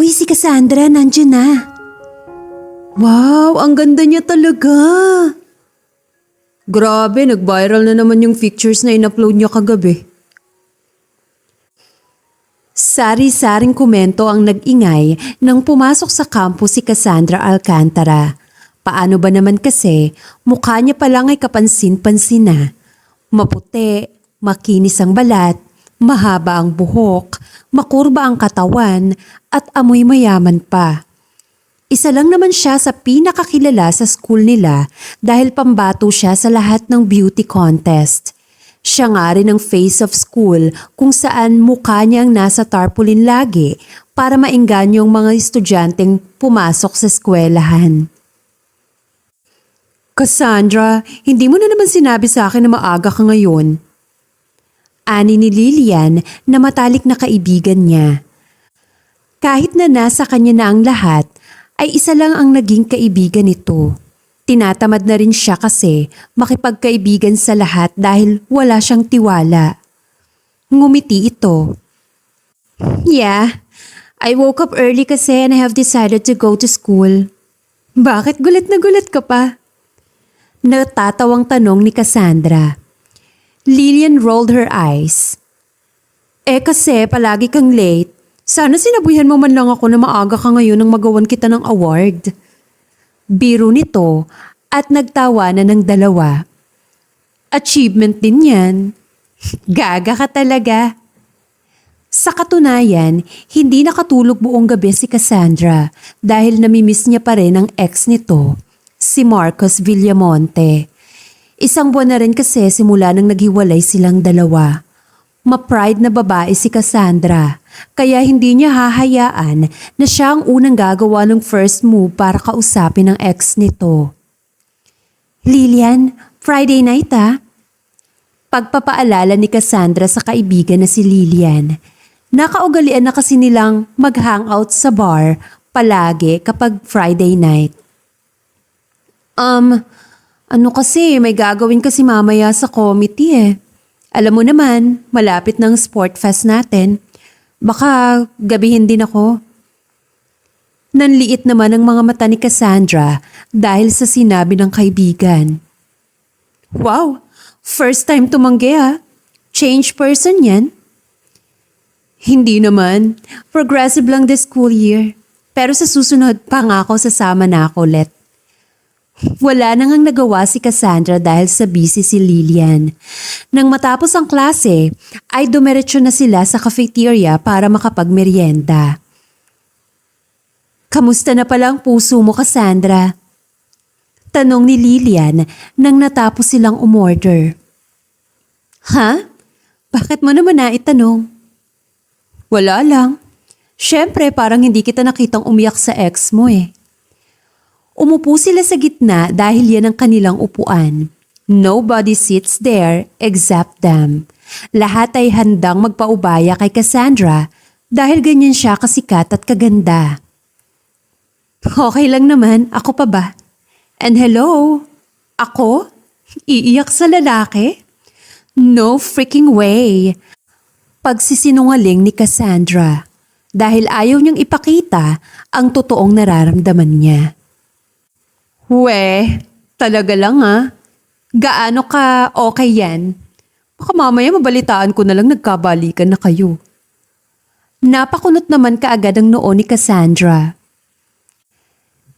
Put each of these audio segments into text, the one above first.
Uy, si Cassandra, nandiyan na. Wow, ang ganda niya talaga. Grabe, nag-viral na naman yung pictures na in-upload niya kagabi. Sari-saring komento ang nag-ingay nang pumasok sa campus si Cassandra Alcantara. Paano ba naman kasi, mukha niya pa lang ay kapansin-pansin na. Maputi, makinis ang balat, mahaba ang buhok, makurba ang katawan, at amoy mayaman pa. Isa lang naman siya sa pinakakilala sa school nila dahil pambato siya sa lahat ng beauty contest. Siya nga rin ang face of school kung saan mukha niyang nasa tarpaulin lagi para maengganyo yung mga estudyanteng pumasok sa eskwelahan. Cassandra, hindi mo na naman sinabi sa akin na maaga ka ngayon. Ani ni Lilian na matalik na kaibigan niya. Kahit na nasa kanya na ang lahat, ay isa lang ang naging kaibigan nito. Tinatamad na rin siya kasi makipagkaibigan sa lahat dahil wala siyang tiwala. Ngumiti ito. Yeah, I woke up early kasi and I have decided to go to school. Bakit gulat na gulat ka pa? Natatawang tanong ni Cassandra. Lilian rolled her eyes. Kasi palagi kang late. Sana sinabihan mo man lang ako na maaga ka ngayon nang magawan kita ng award. Biro nito at nagtawanan ng dalawa. Achievement din yan. Gaga ka talaga. Sa katunayan, hindi nakatulog buong gabi si Cassandra dahil namimiss niya pa rin ang ex nito, si Marcos Villamonte. Isang buwan na rin kasi simula nang naghiwalay silang dalawa. Ma-pride na babae si Cassandra, kaya hindi niya hahayaan na siya ang unang gagawa ng first move para kausapin ang ex nito. Lilian, Friday night ah. Pagpapaalala ni Cassandra sa kaibigan na si Lilian. Nakaugalian na kasi nilang mag-hangout sa bar palagi kapag Friday night. Ano kasi, may gagawin kasi mamaya sa committee eh. Alam mo naman, malapit ng sport fest natin. Baka gabihin din ako. Nanliit naman ang mga mata ni Cassandra dahil sa sinabi ng kaibigan. Wow, first time tumanggi ah. Change person yan? Hindi naman. Progressive lang this school year. Pero sa susunod, pangako sasama na ako ulit. Wala nang ang nagawa si Cassandra dahil sa busy si Lilian. Nang matapos ang klase, ay dumiretso na sila sa cafeteria para makapagmeryenda. Kamusta na pala ang puso mo, Cassandra? Tanong ni Lilian nang natapos silang umorder. Ha? Bakit mo naman naitanong? Wala lang. Siyempre parang hindi kita nakitang umiyak sa ex mo eh. Umupo sila sa gitna dahil yan ang kanilang upuan. Nobody sits there except them. Lahat ay handang magpaubaya kay Cassandra dahil ganyan siya kasikat at kaganda. Okay lang naman, ako pa ba? And hello? Ako? Iiyak sa lalaki? No freaking way. Pagsisinungaling ni Cassandra dahil ayaw niyang ipakita ang totoong nararamdaman niya. Talaga lang ah. Gaano ka okay yan? Baka mamaya mabalitaan ko na lang nagkabalikan na kayo. Napakunot naman kaagad ang noo ni Cassandra.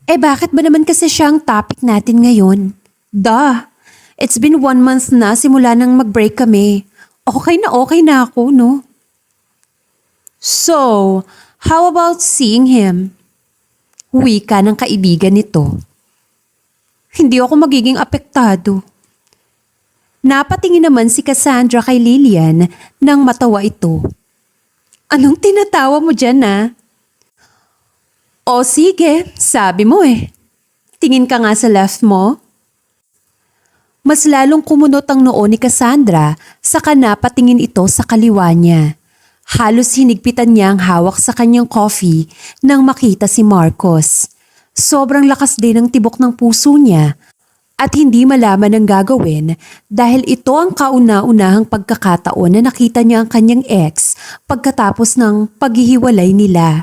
Bakit ba naman kasi siya ang topic natin ngayon? Duh, it's been 1 month na simula nang mag-break kami. Okay na ako, no? So, how about seeing him? Wika ng kaibigan nito. Hindi ako magiging apektado. Napatingin naman si Cassandra kay Lilian nang matawa ito. Anong tinatawa mo dyan ah? O sige, sabi mo eh. Tingin ka nga sa left mo. Mas lalong kumunot ang noo ni Cassandra saka napatingin ito sa kaliwa niya. Halos hinigpitan niya ang hawak sa kanyang coffee nang makita si Marcos. Sobrang lakas din ang tibok ng puso niya at hindi malaman ang gagawin dahil ito ang kauna-unahang pagkakataon na nakita niya ang kanyang ex pagkatapos ng paghihiwalay nila.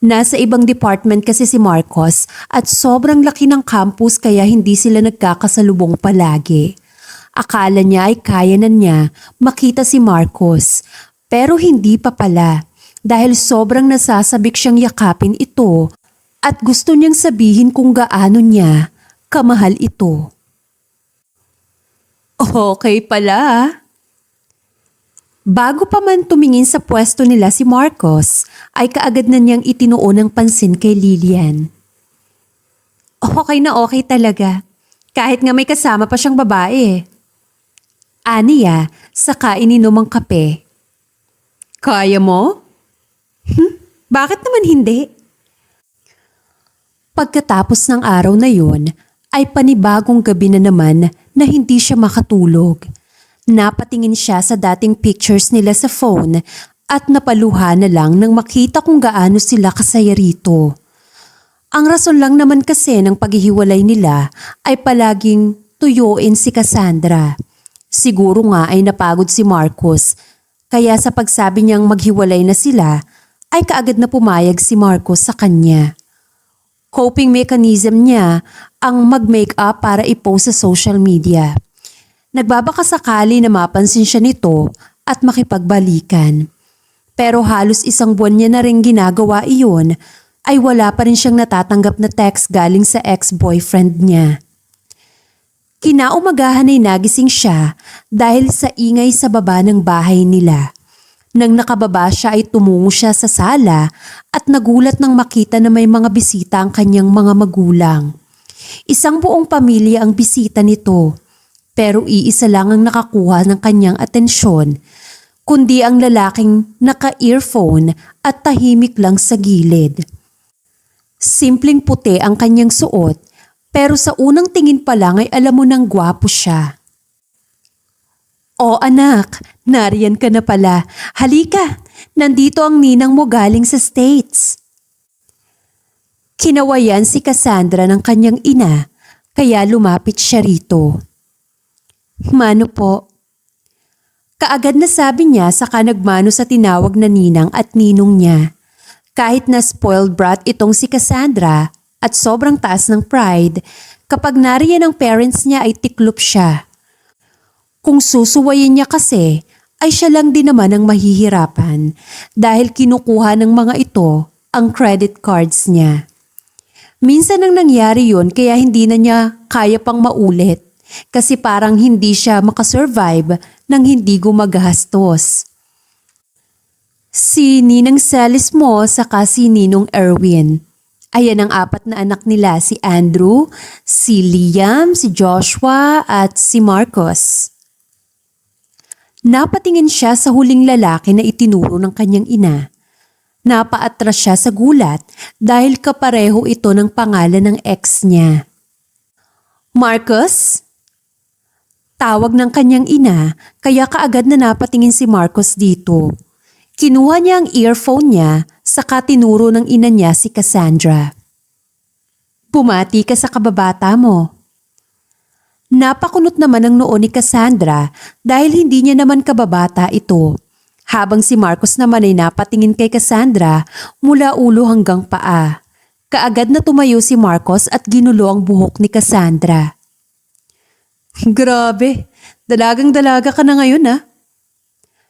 Nasa ibang department kasi si Marcos at sobrang laki ng campus kaya hindi sila nagkakasalubong palagi. Akala niya ay kaya na niya makita si Marcos pero hindi pa pala dahil sobrang nasasabik siyang yakapin ito at gusto niyang sabihin kung gaano niya kamahal ito. Okay pala ah. Bago pa man tumingin sa pwesto nila si Marcos, ay kaagad na niyang itinuon ng pansin kay Lilian. Okay na okay talaga. Kahit nga may kasama pa siyang babae. Aniya, saka ininom ang kape. Kaya mo? Bakit naman hindi? Pagkatapos ng araw na yun, ay panibagong gabi na naman na hindi siya makatulog. Napatingin siya sa dating pictures nila sa phone at napaluha na lang nang makita kung gaano sila kasaya rito. Ang rason lang naman kasi ng paghihiwalay nila ay palaging tuyuin si Cassandra. Siguro nga ay napagod si Marcos, kaya sa pagsabi niyang maghiwalay na sila ay kaagad na pumayag si Marcos sa kanya. Coping mechanism niya ang mag-makeup para i-post sa social media. Nagbabaka sakali na mapansin siya nito at makipagbalikan. Pero halos isang buwan niya na rin ginagawa iyon ay wala pa rin siyang natatanggap na text galing sa ex-boyfriend niya. Kinaumagahan ay nagising siya dahil sa ingay sa baba ng bahay nila. Nang nakababa siya ay tumungo siya sa sala at nagulat nang makita na may mga bisita ang kanyang mga magulang. Isang buong pamilya ang bisita nito. Pero iisa lang ang nakakuha ng kanyang atensyon, kundi ang lalaking naka-earphone at tahimik lang sa gilid. Simpleng puti ang kanyang suot, pero sa unang tingin pa lang ay alam mo nang gwapo siya. "O anak, nariyan ka na pala. Halika, nandito ang ninang mo galing sa States." Kinawayan si Cassandra ng kanyang ina, kaya lumapit siya rito. "Mano po?" Kaagad na sabi niya saka nagmano sa tinawag na ninang at ninong niya. Kahit na spoiled brat itong si Cassandra at sobrang taas ng pride, kapag nariyan ang parents niya ay tiklop siya. Kung susuwayin niya kasi, ay siya lang din naman ang mahihirapan dahil kinukuha ng mga ito ang credit cards niya. Minsan nang nangyari yun kaya hindi na niya kaya pang maulit. Kasi parang hindi siya makasurvive nang hindi gumagastos. Si Ninang Celis mo saka si Ninong Erwin. Ayan ang 4 na anak nila, si Andrew, si Liam, si Joshua at si Marcos. Napatingin siya sa huling lalaki na itinuro ng kanyang ina. Napaatras siya sa gulat dahil kapareho ito ng pangalan ng ex niya. "Marcos?" Tawag ng kanyang ina kaya kaagad na napatingin si Marcos dito. Kinuha niya ang earphone niya saka tinuro ng ina niya si Cassandra. "Bumati ka sa kababata mo." Napakunot naman ang noo ni Cassandra dahil hindi niya naman kababata ito. Habang si Marcos naman ay napatingin kay Cassandra mula ulo hanggang paa. Kaagad na tumayo si Marcos at ginulo ang buhok ni Cassandra. "Grabe, dalagang-dalaga ka na ngayon ah."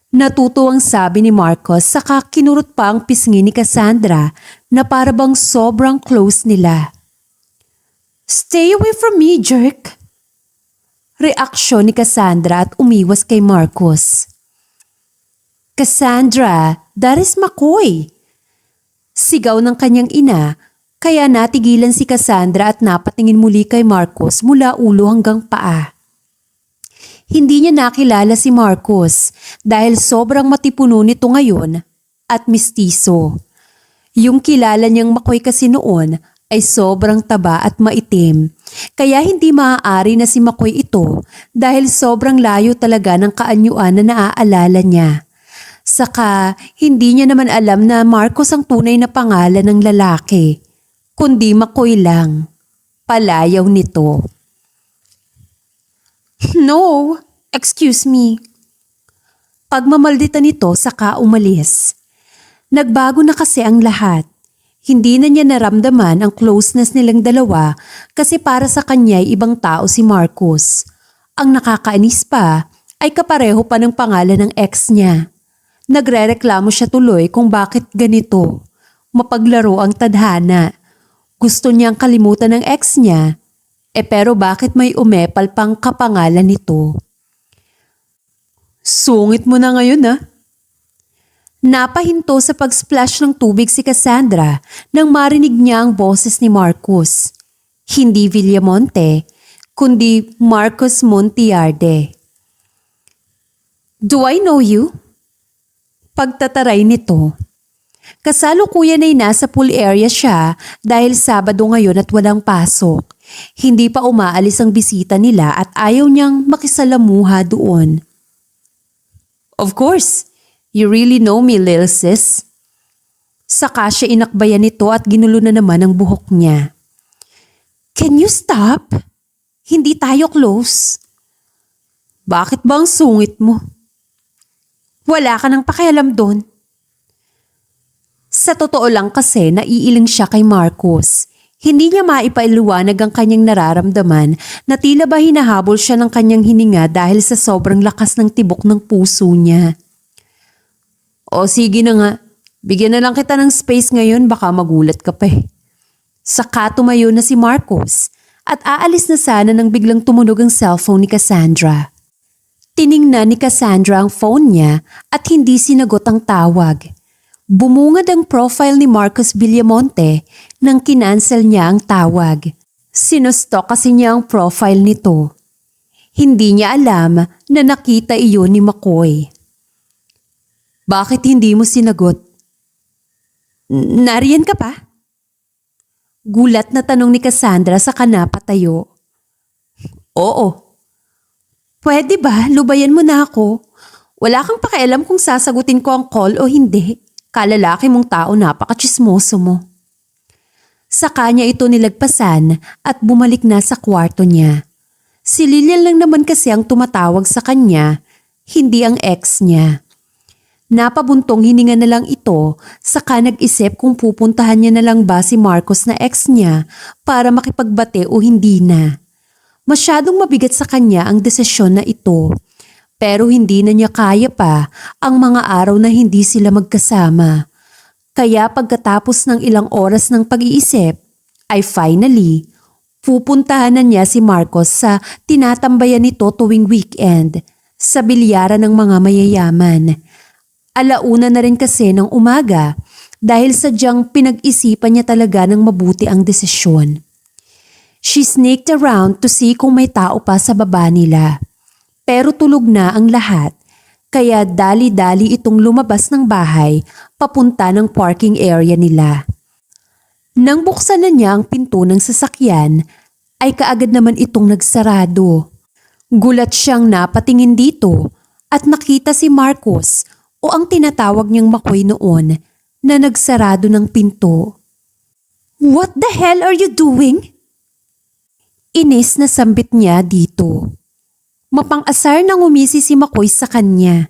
Natutuwang sabi ni Marcos saka kinurot pa ang pisngi ni Cassandra na para bang sobrang close nila. "Stay away from me, jerk." Reaksyon ni Cassandra at umiwas kay Marcos. "Cassandra, that is McCoy." Sigaw ng kanyang ina kaya natigilan si Cassandra at napatingin muli kay Marcos mula ulo hanggang paa. Hindi niya nakilala si Marcos dahil sobrang matipuno nito ngayon at mistiso. Yung kilala niyang McCoy kasi noon ay sobrang taba at maitim. Kaya hindi maaari na si McCoy ito dahil sobrang layo talaga ng kaanyuan na naaalala niya. Saka hindi niya naman alam na Marcos ang tunay na pangalan ng lalaki. Kundi McCoy lang. Palayaw nito. "No, excuse me." Pagmamaldita nito saka umalis. Nagbago na kasi ang lahat. Hindi na niya naramdaman ang closeness nilang dalawa kasi para sa kanya ay ibang tao si Marcos. Ang nakakainis pa ay kapareho pa ng pangalan ng ex niya. Nagrereklamo siya tuloy kung bakit ganito. Mapaglaro ang tadhana. Gusto niyang kalimutan ng ex niya, pero bakit may umepal pang kapangalan nito? Sungit mo na ngayon ah. Napahinto sa pag-splash ng tubig si Cassandra nang marinig niya ang boses ni Marcos. Hindi Villamonte, kundi Marcos Montiarde. Do I know you? Pagtataray nito. Kasalukuyan ay nasa pool area siya dahil Sabado ngayon at walang pasok. Hindi pa umaalis ang bisita nila at ayaw niyang makisalamuha doon. Of course, you really know me, Lil Sis. Saka siya inakbayan nito at ginulo na naman ang buhok niya. Can you stop? Hindi tayo close. Bakit ba ang sungit mo? Wala ka nang pakialam doon. Sa totoo lang kasi naiiling siya kay Marcos. Hindi niya maipaliwanag ang kanyang nararamdaman na tila ba hinahabol siya ng kanyang hininga dahil sa sobrang lakas ng tibok ng puso niya. O sige na nga, bigyan na lang kita ng space ngayon, baka magulat ka pa eh. Saka tumayo na si Marcos at aalis na sana nang biglang tumunog ang cellphone ni Cassandra. Tiningnan ni Cassandra ang phone niya at hindi sinagot ang tawag. Bumungad ang profile ni Marcos Villamonte nang kinansel niya ang tawag. Sinustok kasi niya ang profile nito. Hindi niya alam na nakita iyon ni McCoy. Bakit hindi mo sinagot? Nariyan ka pa? Gulat na tanong ni Cassandra sa kanapatayo. Oo. Pwede ba lubayan mo na ako? Wala kang pakialam kung sasagutin ko ang call o hindi. Kalalaki mong tao, napaka-chismoso mo. Sa kanya ito nilagpasan at bumalik na sa kwarto niya. Si Lilian lang naman kasi ang tumatawag sa kanya, hindi ang ex niya. Napabuntong hininga na lang ito, saka nag-isip kung pupuntahan niya na lang ba si Marcos na ex niya para makipagbate o hindi na. Masyadong mabigat sa kanya ang desisyon na ito. Pero hindi na niya kaya pa ang mga araw na hindi sila magkasama. Kaya pagkatapos ng ilang oras ng pag-iisip, ay finally, pupuntahan na niya si Marcos sa tinatambayan nito tuwing weekend, sa bilyaran ng mga mayayaman. Alauna na rin kasi ng umaga dahil sadyang pinag-isipan niya talaga ng mabuti ang desisyon. She sneaked around to see kung may tao pa sa baba nila. Pero tulog na ang lahat, kaya dali-dali itong lumabas ng bahay papunta ng parking area nila. Nang buksan na niya ang pinto ng sasakyan, ay kaagad naman itong nagsarado. Gulat siyang napatingin dito at nakita si Marcos o ang tinatawag niyang McCoy noon na nagsarado ng pinto. What the hell are you doing? Inis na sambit niya dito. Mapang-asar nang umisi si McCoy sa kanya.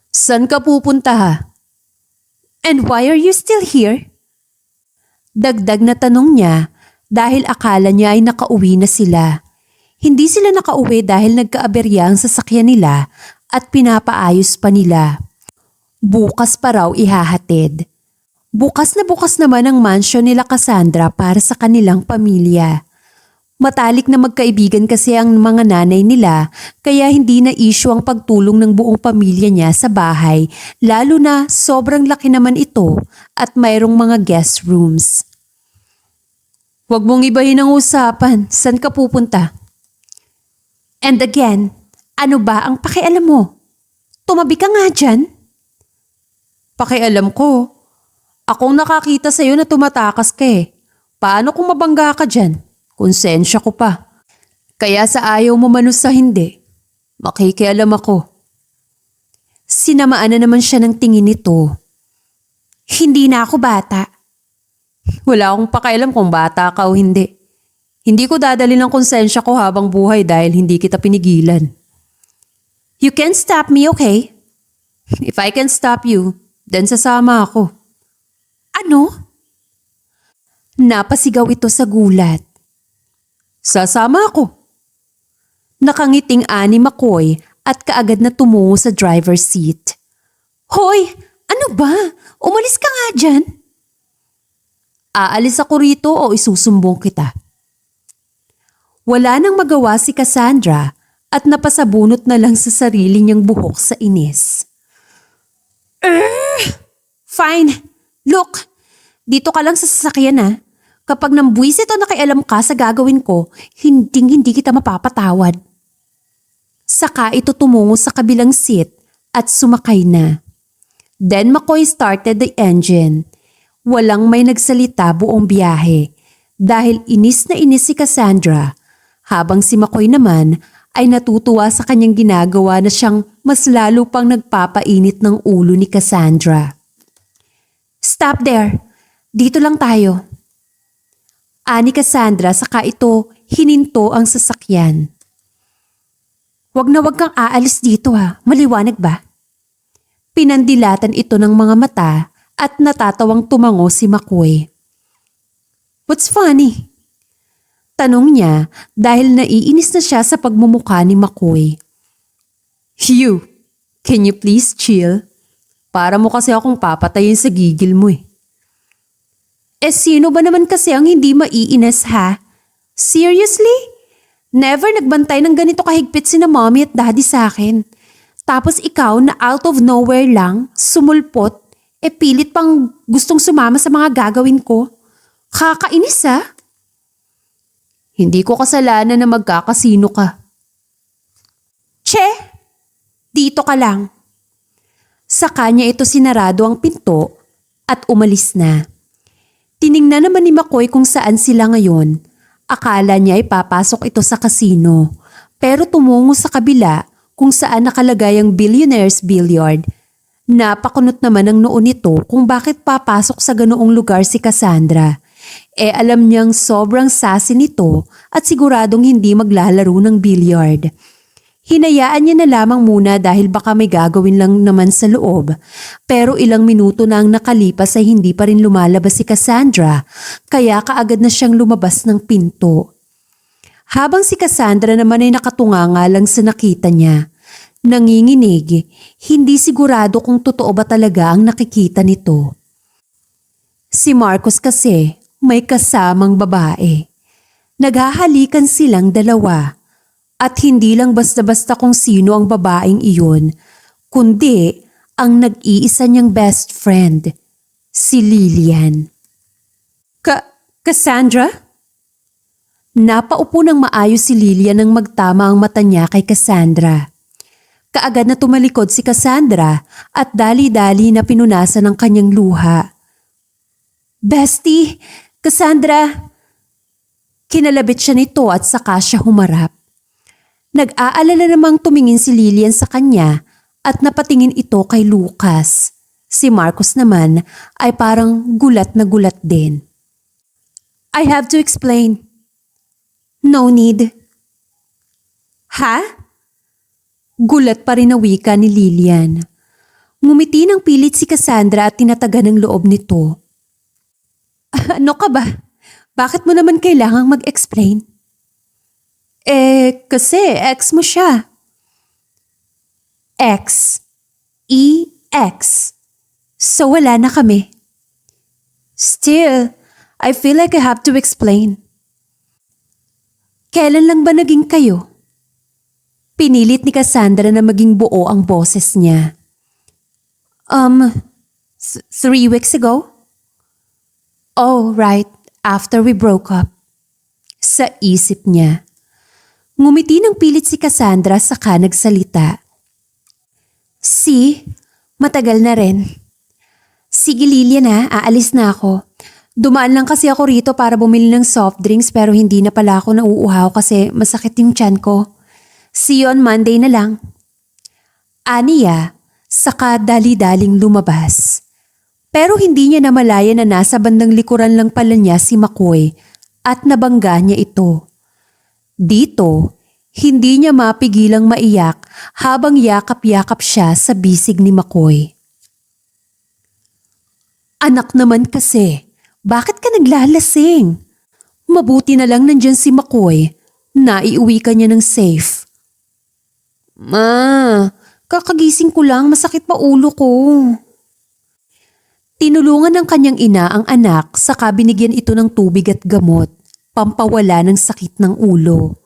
San ka pupunta ha? And why are you still here? Dagdag na tanong niya dahil akala niya ay nakauwi na sila. Hindi sila nakauwi dahil nagkaaberya ang sasakyan nila at pinapaayos pa nila. Bukas pa raw ihahatid. Bukas naman ang mansion nila Cassandra para sa kanilang pamilya. Matalik na magkaibigan kasi ang mga nanay nila kaya hindi na issue ang pagtulong ng buong pamilya niya sa bahay lalo na sobrang laki naman ito at mayroong mga guest rooms. Huwag mong ibahin ang usapan, saan ka pupunta? And again, ano ba ang pakialam mo? Tumabi ka nga dyan. Pakialam ko. Akong nakakita sa'yo na tumatakas ka eh. Paano kung mabangga ka dyan? Konsensya ko pa. Kaya sa ayaw mo manus sa hindi, makikialam ako. Sinamaan na naman siya ng tingin nito. Hindi na ako bata. Wala akong pakialam kung bata ka o hindi. Hindi ko dadali ng konsensya ko habang buhay dahil hindi kita pinigilan. You can't stop me, okay? If I can stop you, then sasama ako. Ano? Ano? Napasigaw ito sa gulat. Sasama ako. Nakangiting ani McCoy at kaagad na tumungo sa driver's seat. Hoy! Ano ba? Umalis ka nga dyan. Aalis ako rito o isusumbong kita. Wala nang magawa si Cassandra at napasabunot na lang sa sarili niyang buhok sa inis. Fine. Look, dito ka lang sa sasakyan ha. Kapag nambwisit o nakialam ka sa gagawin ko, hindi kita mapapatawad. Saka ito tumungo sa kabilang seat at sumakay na. Then McCoy started the engine. Walang may nagsalita buong biyahe dahil inis na inis si Cassandra habang si McCoy naman ay natutuwa sa kanyang ginagawa na siyang mas lalo pang nagpapainit ng ulo ni Cassandra. Stop there. Dito lang tayo. Ani Cassandra saka ito hininto ang sasakyan. Wag na wag kang aalis dito ha. Maliwanag ba? Pinandilatan ito ng mga mata at natatawang tumango si McCoy. What's funny? Tanong niya dahil naiinis na siya sa pagmumukha ni McCoy. You, can you please chill? Para mo kasi akong papatayin sa gigil mo eh. Sino ba naman kasi ang hindi maiinis ha? Seriously? Never nagbantay ng ganito kahigpit sina mommy at daddy sa akin. Tapos ikaw na out of nowhere lang, sumulpot, pilit pang gustong sumama sa mga gagawin ko. Kakainis ha? Hindi ko kasalanan na magkakasino ka. Che, dito ka lang. Sa kanya ito sinarado ang pinto at umalis na. Tiningnan naman ni McCoy kung saan sila ngayon. Akala niya ay papasok ito sa kasino. Pero tumungo sa kabila kung saan nakalagay ang Billionaire's Billiard. Napakunot naman ang noo nito kung bakit papasok sa ganoong lugar si Cassandra. Alam niyang sobrang sassy nito at siguradong hindi maglalaro ng billiard. Hinayaan niya na lamang muna dahil baka may gagawin lang naman sa loob. Pero ilang minuto na ang nakalipas ay hindi pa rin lumalabas si Cassandra, kaya kaagad na siyang lumabas ng pinto. Habang si Cassandra naman ay nakatunganga lang sa nakita niya. Nanginginig, hindi sigurado kung totoo ba talaga ang nakikita nito. Si Marcos kasi may kasamang babae. Naghahalikan silang dalawa. At hindi lang basta-basta kung sino ang babaeng iyon, kundi ang nag-iisa niyang best friend, si Lillian. Cassandra? Napaupo ng maayos si Lillian nang magtama ang mata niya kay Cassandra. Kaagad na tumalikod si Cassandra at dali-dali na pinunasan ng kanyang luha. Bestie, Cassandra! Kinalabit siya nito at saka siya humarap. Nag-aalala namang tumingin si Lillian sa kanya at napatingin ito kay Lucas. Si Marcos naman ay parang gulat na gulat din. I have to explain. No need. Ha? Gulat pa rin na wika ni Lillian. Ngumiti ng pilit si Cassandra at tinataga ng loob nito. Ano ka ba? Bakit mo naman kailangang mag-explain? Kasi ex mo siya. Ex. E-X. So wala na kami. Still, I feel like I have to explain. Kailan lang ba naging kayo? Pinilit ni Cassandra na maging buo ang boses niya. 3 weeks ago? Oh, right. After we broke up. Sa isip niya. Ngumiti ng pilit si Cassandra saka nagsalita. Matagal na rin. Sige Lillian ha, aalis na ako. Dumaan lang kasi ako rito para bumili ng soft drinks pero hindi na pala ako nauuhaw kasi masakit yung tiyan ko. See you on Monday na lang. Aniya, saka dali-daling lumabas. Pero hindi niya namalaya na nasa bandang likuran lang pala niya si McCoy at nabangga niya ito. Dito, hindi niya mapigilang maiyak habang yakap-yakap siya sa bisig ni McCoy. Anak naman kasi, bakit ka naglalasing? Mabuti na lang nandyan si McCoy. Naiuwi ka niya ng safe. Ma, kakagising ko lang, masakit pa ulo ko. Tinulungan ng kanyang ina ang anak saka binigyan ito ng tubig at gamot, pampawala ng sakit ng ulo.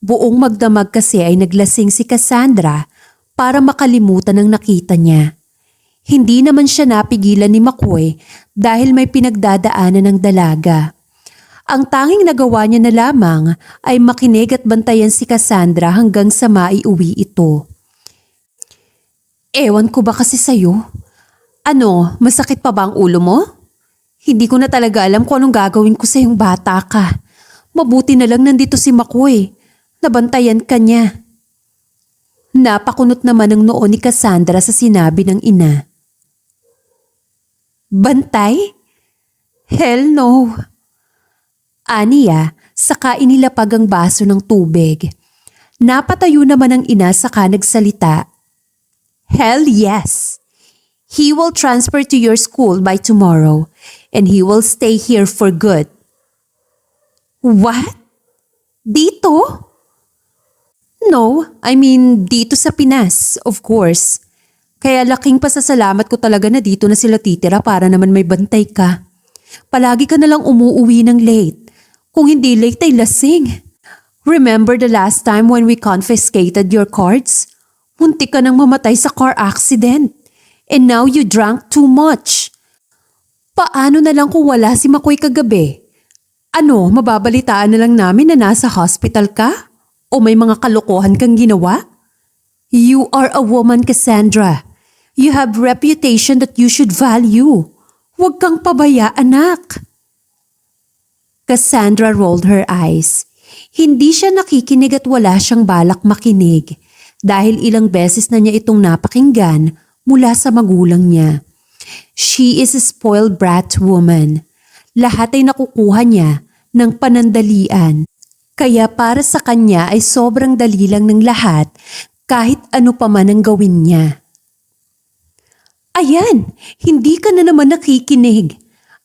Buong magdamag kasi ay naglasing si Cassandra para makalimutan ang nakita niya. Hindi naman siya napigilan ni McCoy dahil may pinagdadaanan ng dalaga. Ang tanging nagawa niya na lamang ay makinig at bantayan si Cassandra hanggang sa maiuwi ito. Ewan ko ba kasi sa'yo? Ano, masakit pa ba ang ulo mo? Hindi ko na talaga alam kung anong gagawin ko sa iyong bata ka. Mabuti na lang nandito si McCoy. Nabantayan ka niya. Napakunot naman ang noo ni Cassandra sa sinabi ng ina. Bantay? Hell no. Aniya, saka inilapag ang baso ng tubig. Napatayo naman ang ina saka nagsalita. Hell yes. He will transfer to your school by tomorrow and he will stay here for good. What? Dito? No, I mean dito sa Pinas, of course. Kaya laking pasasalamat ko talaga na dito na sila titira para naman may bantay ka. Palagi ka na lang umuuwi ng late. Kung hindi late ay lasing. Remember the last time when we confiscated your cards? Muntik ka nang mamatay sa car accident. And now you drank too much. Paano na lang kung wala si McCoy kagabi? Ano, mababalitaan na lang namin na nasa hospital ka? O may mga kalokohan kang ginawa? You are a woman, Cassandra. You have reputation that you should value. Huwag kang pabaya, anak. Cassandra rolled her eyes. Hindi siya nakikinig at wala siyang balak makinig dahil ilang beses na niya itong napakinggan mula sa magulang niya. She is a spoiled brat woman. Lahat ay nakukuha niya ng panandalian. Kaya para sa kanya ay sobrang dali lang ng lahat kahit ano pa man ang gawin niya. Ayan, hindi ka na naman nakikinig.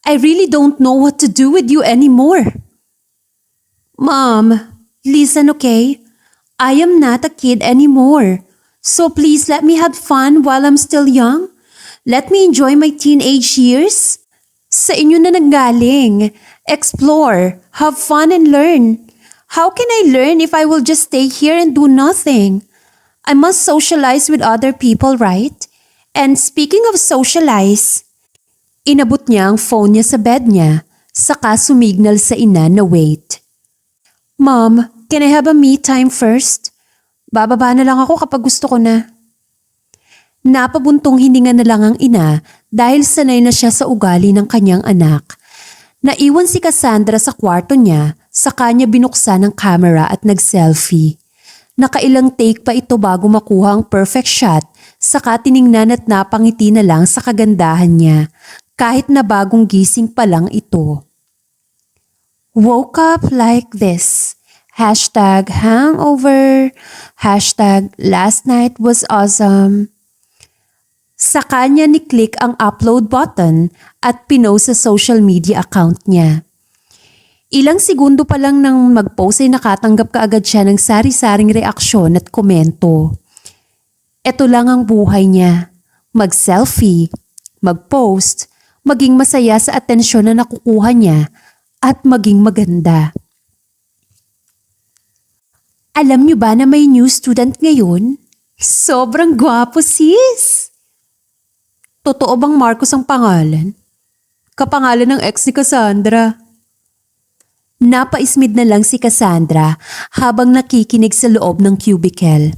I really don't know what to do with you anymore. Mom, listen, okay? I am not a kid anymore. So please let me have fun while I'm still young. Let me enjoy my teenage years. Sa inyo na nanggaling. Explore, have fun and learn. How can I learn if I will just stay here and do nothing? I must socialize with other people, right? And speaking of socialize, inabot niya ang phone niya sa bed niya, saka sumignal sa ina na wait. Mom, can I have a me time first? Bababa na lang ako kapag gusto ko na. Napabuntong hininga na lang ang ina dahil sanay na siya sa ugali ng kanyang anak. Naiwan si Cassandra sa kwarto niya, saka niya binuksan ang camera at nag-selfie. Nakailang take pa ito bago makuha ang perfect shot, saka tiningnan at napangiti na lang sa kagandahan niya, kahit na bagong gising pa lang ito. Woke up like this. #hangover. #last night was awesome. Sa kanya ni-click ang upload button at pinost sa social media account niya. Ilang segundo pa lang nang mag-post ay nakatanggap kaagad siya ng sari-saring reaksyon at komento. Ito lang ang buhay niya. Mag-selfie, mag-post, maging masaya sa atensyon na nakukuha niya at maging maganda. Alam niyo ba na may new student ngayon? Sobrang gwapo, sis! Totoo bang Marcos ang pangalan? Kapangalan ng ex ni Cassandra. Napaismid na lang si Cassandra habang nakikinig sa loob ng cubicle.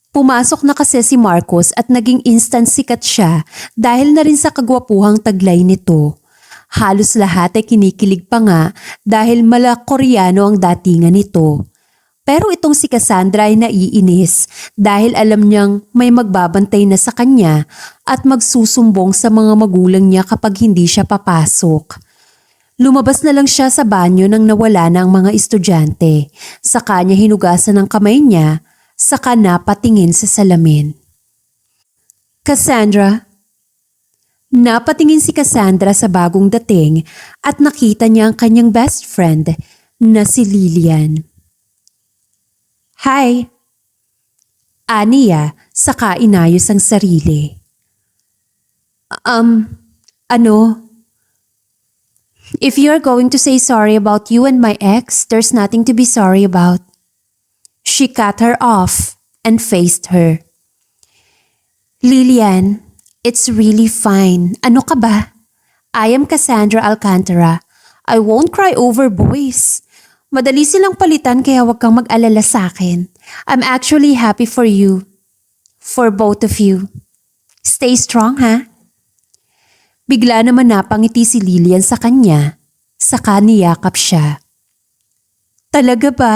Pumasok na kasi si Marcos at naging instant sikat siya dahil na rin sa kagwapuhang taglay nito. Halos lahat ay kinikilig pa nga dahil mala Koreano ang datingan nito. Pero itong si Cassandra ay naiinis dahil alam niyang may magbabantay na sa kanya at magsusumbong sa mga magulang niya kapag hindi siya papasok. Lumabas na lang siya sa banyo nang nawala na ang mga estudyante. Saka niya hinugasan ang kamay niya, saka napatingin sa salamin. Cassandra? Napatingin si Cassandra sa bagong dating at nakita niya ang kanyang best friend na si Lilian. Hi! Aniya, saka inayos ang sarili. Ano? If you're going to say sorry about you and my ex, there's nothing to be sorry about. She cut her off and faced her. Lilian, it's really fine. Ano ka ba? I am Cassandra Alcantara. I won't cry over boys. Madali silang palitan kaya wag kang mag-alala sa akin. I'm actually happy for you. For both of you. Stay strong, ha? Bigla naman napangiti si Lilian sa kanya. Saka niyakap siya. Talaga ba?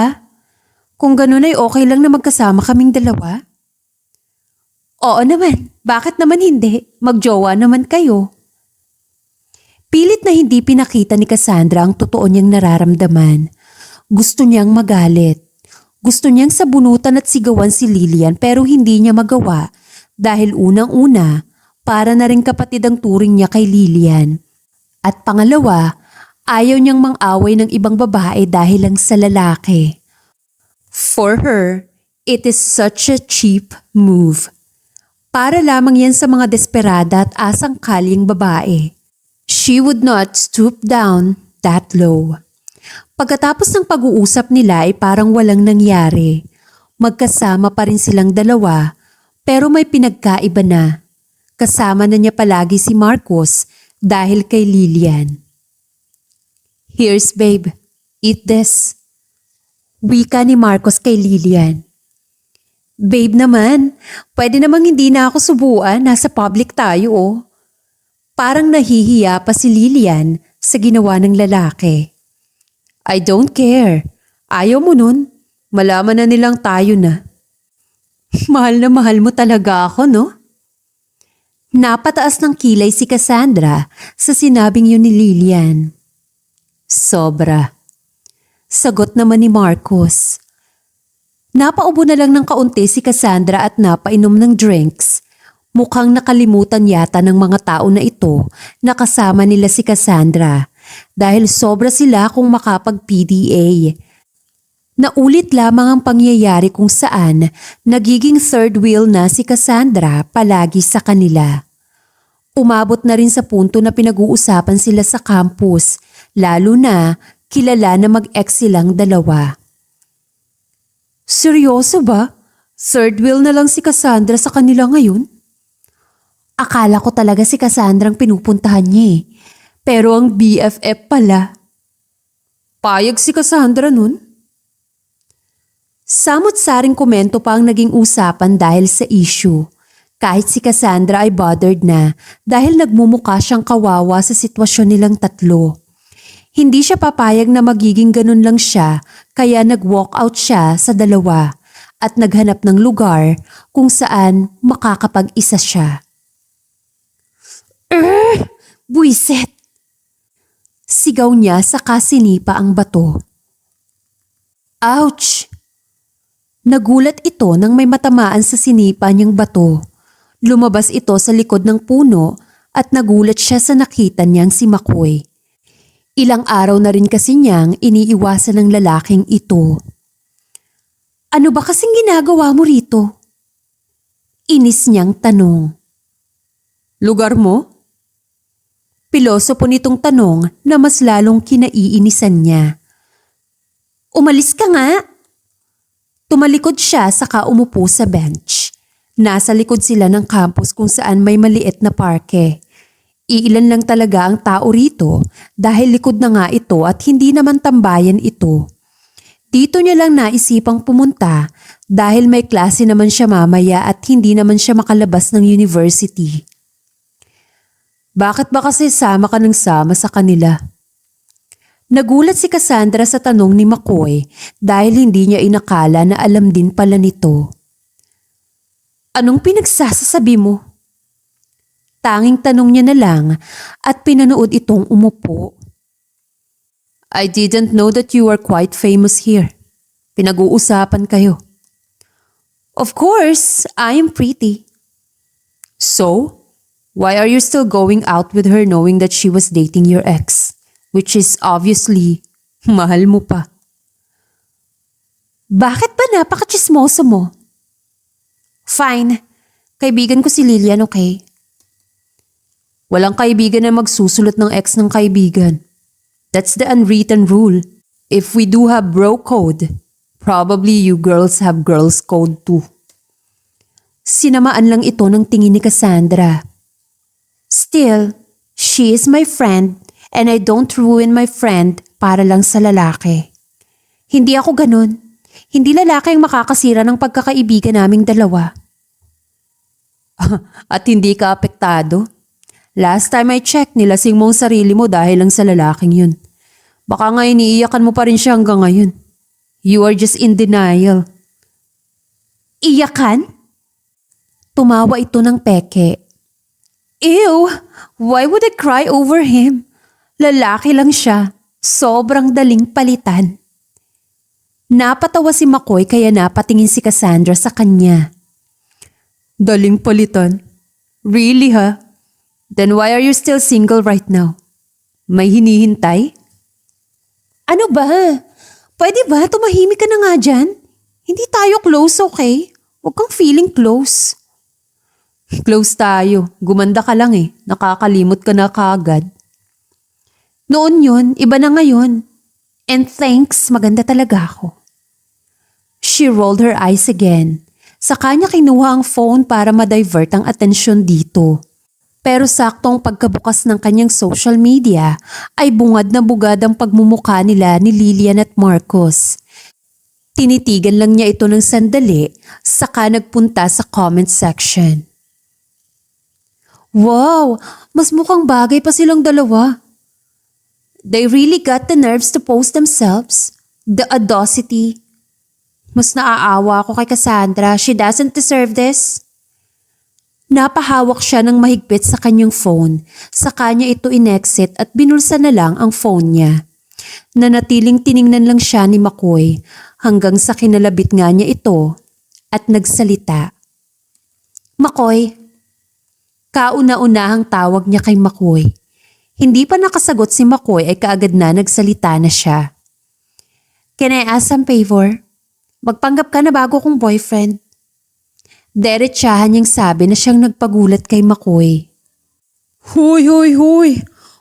Kung ganun ay okay lang na magkasama kaming dalawa? Oo naman. Bakit naman hindi? Magjowa naman kayo. Pilit na hindi pinakita ni Cassandra ang totoo niyang nararamdaman. Gusto niyang magalit. Gusto niyang sabunutan at sigawan si Lilian pero hindi niya magawa dahil unang-una, para na rin kapatid ang turing niya kay Lilian. At pangalawa, ayaw niyang mang-away ng ibang babae dahil lang sa lalaki. For her, it is such a cheap move. Para lamang yan sa mga desperada at asang-kalyang babae. She would not stoop down that low. Pagkatapos ng pag-uusap nila ay parang walang nangyari. Magkasama pa rin silang dalawa pero may pinagkaiba na. Kasama na niya palagi si Marcos dahil kay Lilian. Here's babe, eat this. Wika ni Marcos kay Lilian. Babe naman, pwede namang hindi na ako subuan, nasa public tayo oh. Parang nahihiya pa si Lilian sa ginawa ng lalaki. I don't care. Ayaw mo nun. Malaman na nilang tayo na. Mahal na mahal mo talaga ako, no? Napataas ng kilay si Cassandra sa sinabing yun ni Lilian. Sobra. Sagot naman ni Marcos. Napaubo na lang ng kaunti si Cassandra at napainom ng drinks. Mukhang nakalimutan yata ng mga tao na ito na kasama nila si Cassandra dahil sobra sila kung makapag-PDA. Naulit lamang ang pangyayari kung saan nagiging third wheel na si Cassandra palagi sa kanila. Umabot na rin sa punto na pinag-uusapan sila sa campus, lalo na kilala na mag-ex silang dalawa. Seryoso ba? Third wheel na lang si Cassandra sa kanila ngayon? Akala ko talaga si Cassandra ang pinupuntahan niya eh. Pero ang BFF pala. Payag si Cassandra nun? Samot-saring komento pa ang naging usapan dahil sa issue. Kahit si Cassandra ay bothered na dahil nagmumukha siyang kawawa sa sitwasyon nilang tatlo. Hindi siya papayag na magiging ganun lang siya kaya nag-walk out siya sa dalawa at naghanap ng lugar kung saan makakapag-isa siya. Buiset! Sigaw niya saka sinipa ang bato. Ouch! Nagulat ito nang may matamaan sa sinipa niyang bato. Lumabas ito sa likod ng puno at nagulat siya sa nakita niyang si Makoy. Ilang araw na rin kasi niyang iniiwasan ng lalaking ito. Ano ba kasing ginagawa mo rito? Inis niyang tanong. Lugar mo? Piloso po nitong tanong na mas lalong kinaiinisan niya. Umalis ka nga! Tumalikod siya saka umupo sa bench. Nasa likod sila ng campus kung saan may maliit na parke. Iilan lang talaga ang tao rito dahil likod na nga ito at hindi naman tambayan ito. Dito niya lang naisipang pumunta dahil may klase naman siya mamaya at hindi naman siya makalabas ng university. Bakit ba kasi sama ka ng sama sa kanila? Nagulat si Cassandra sa tanong ni Makoy dahil hindi niya inakala na alam din pala nito. Anong pinagsasasabi mo? Tanging tanong niya na lang at pinanood itong umupo. I didn't know that you were quite famous here. Pinag-uusapan kayo. Of course, I am pretty. So? Why are you still going out with her knowing that she was dating your ex? Which is obviously, mahal mo pa. Bakit ba napaka-chismoso mo? Fine. Kaibigan ko si Lilian, okay? Walang kaibigan na magsusulot ng ex ng kaibigan. That's the unwritten rule. If we do have bro code, probably you girls have girls code too. Sinamaan lang ito ng tingin ni Cassandra. Still, she is my friend and I don't ruin my friend para lang sa lalaki. Hindi ako ganun. Hindi lalaki ang makakasira ng pagkakaibigan naming dalawa. At hindi ka apektado? Last time I checked, nilasing mo ang sarili mo dahil lang sa lalaking yun. Baka nga iniiyakan mo pa rin siya hanggang ngayon. You are just in denial. Iyakan? Tumawa ito ng peke. Ew! Why would I cry over him? Lalaki lang siya. Sobrang daling palitan. Napatawa si McCoy kaya napatingin si Cassandra sa kanya. Daling palitan? Really ha? Then why are you still single right now? May hinihintay? Ano ba? Pwede ba tumahimik ka na nga dyan? Hindi tayo close, okay? Huwag kang feeling close. Close tayo. Gumanda ka lang eh. Nakakalimot ka na kaagad. Noon yun, iba na ngayon. And thanks, maganda talaga ako. She rolled her eyes again. Sa kanya kinuha ang phone para ma-divert ang atensyon dito. Pero saktong pagkabukas ng kanyang social media ay bungad na bugad ang pagmumukha nila ni Lilian at Marcos. Tinitigan lang niya ito ng sandali saka nagpunta sa comment section. Wow! Mas mukhang bagay pa silang dalawa. They really got the nerves to post themselves. The audacity. Mas naaawa ako kay Cassandra. She doesn't deserve this. Napahawak siya ng mahigpit sa kanyang phone. Sa kanya ito in-exit at binulsa na lang ang phone niya. Nanatiling tiningnan lang siya ni McCoy hanggang sa kinalabit nga niya ito at nagsalita. McCoy. Kauna-unahang tawag niya kay McCoy. Hindi pa nakasagot si McCoy ay kaagad na nagsalita na siya. Can I ask some favor? Magpanggap ka na bago kong boyfriend. Derechahan niyang sabi na siyang nagpagulat kay McCoy. Huy!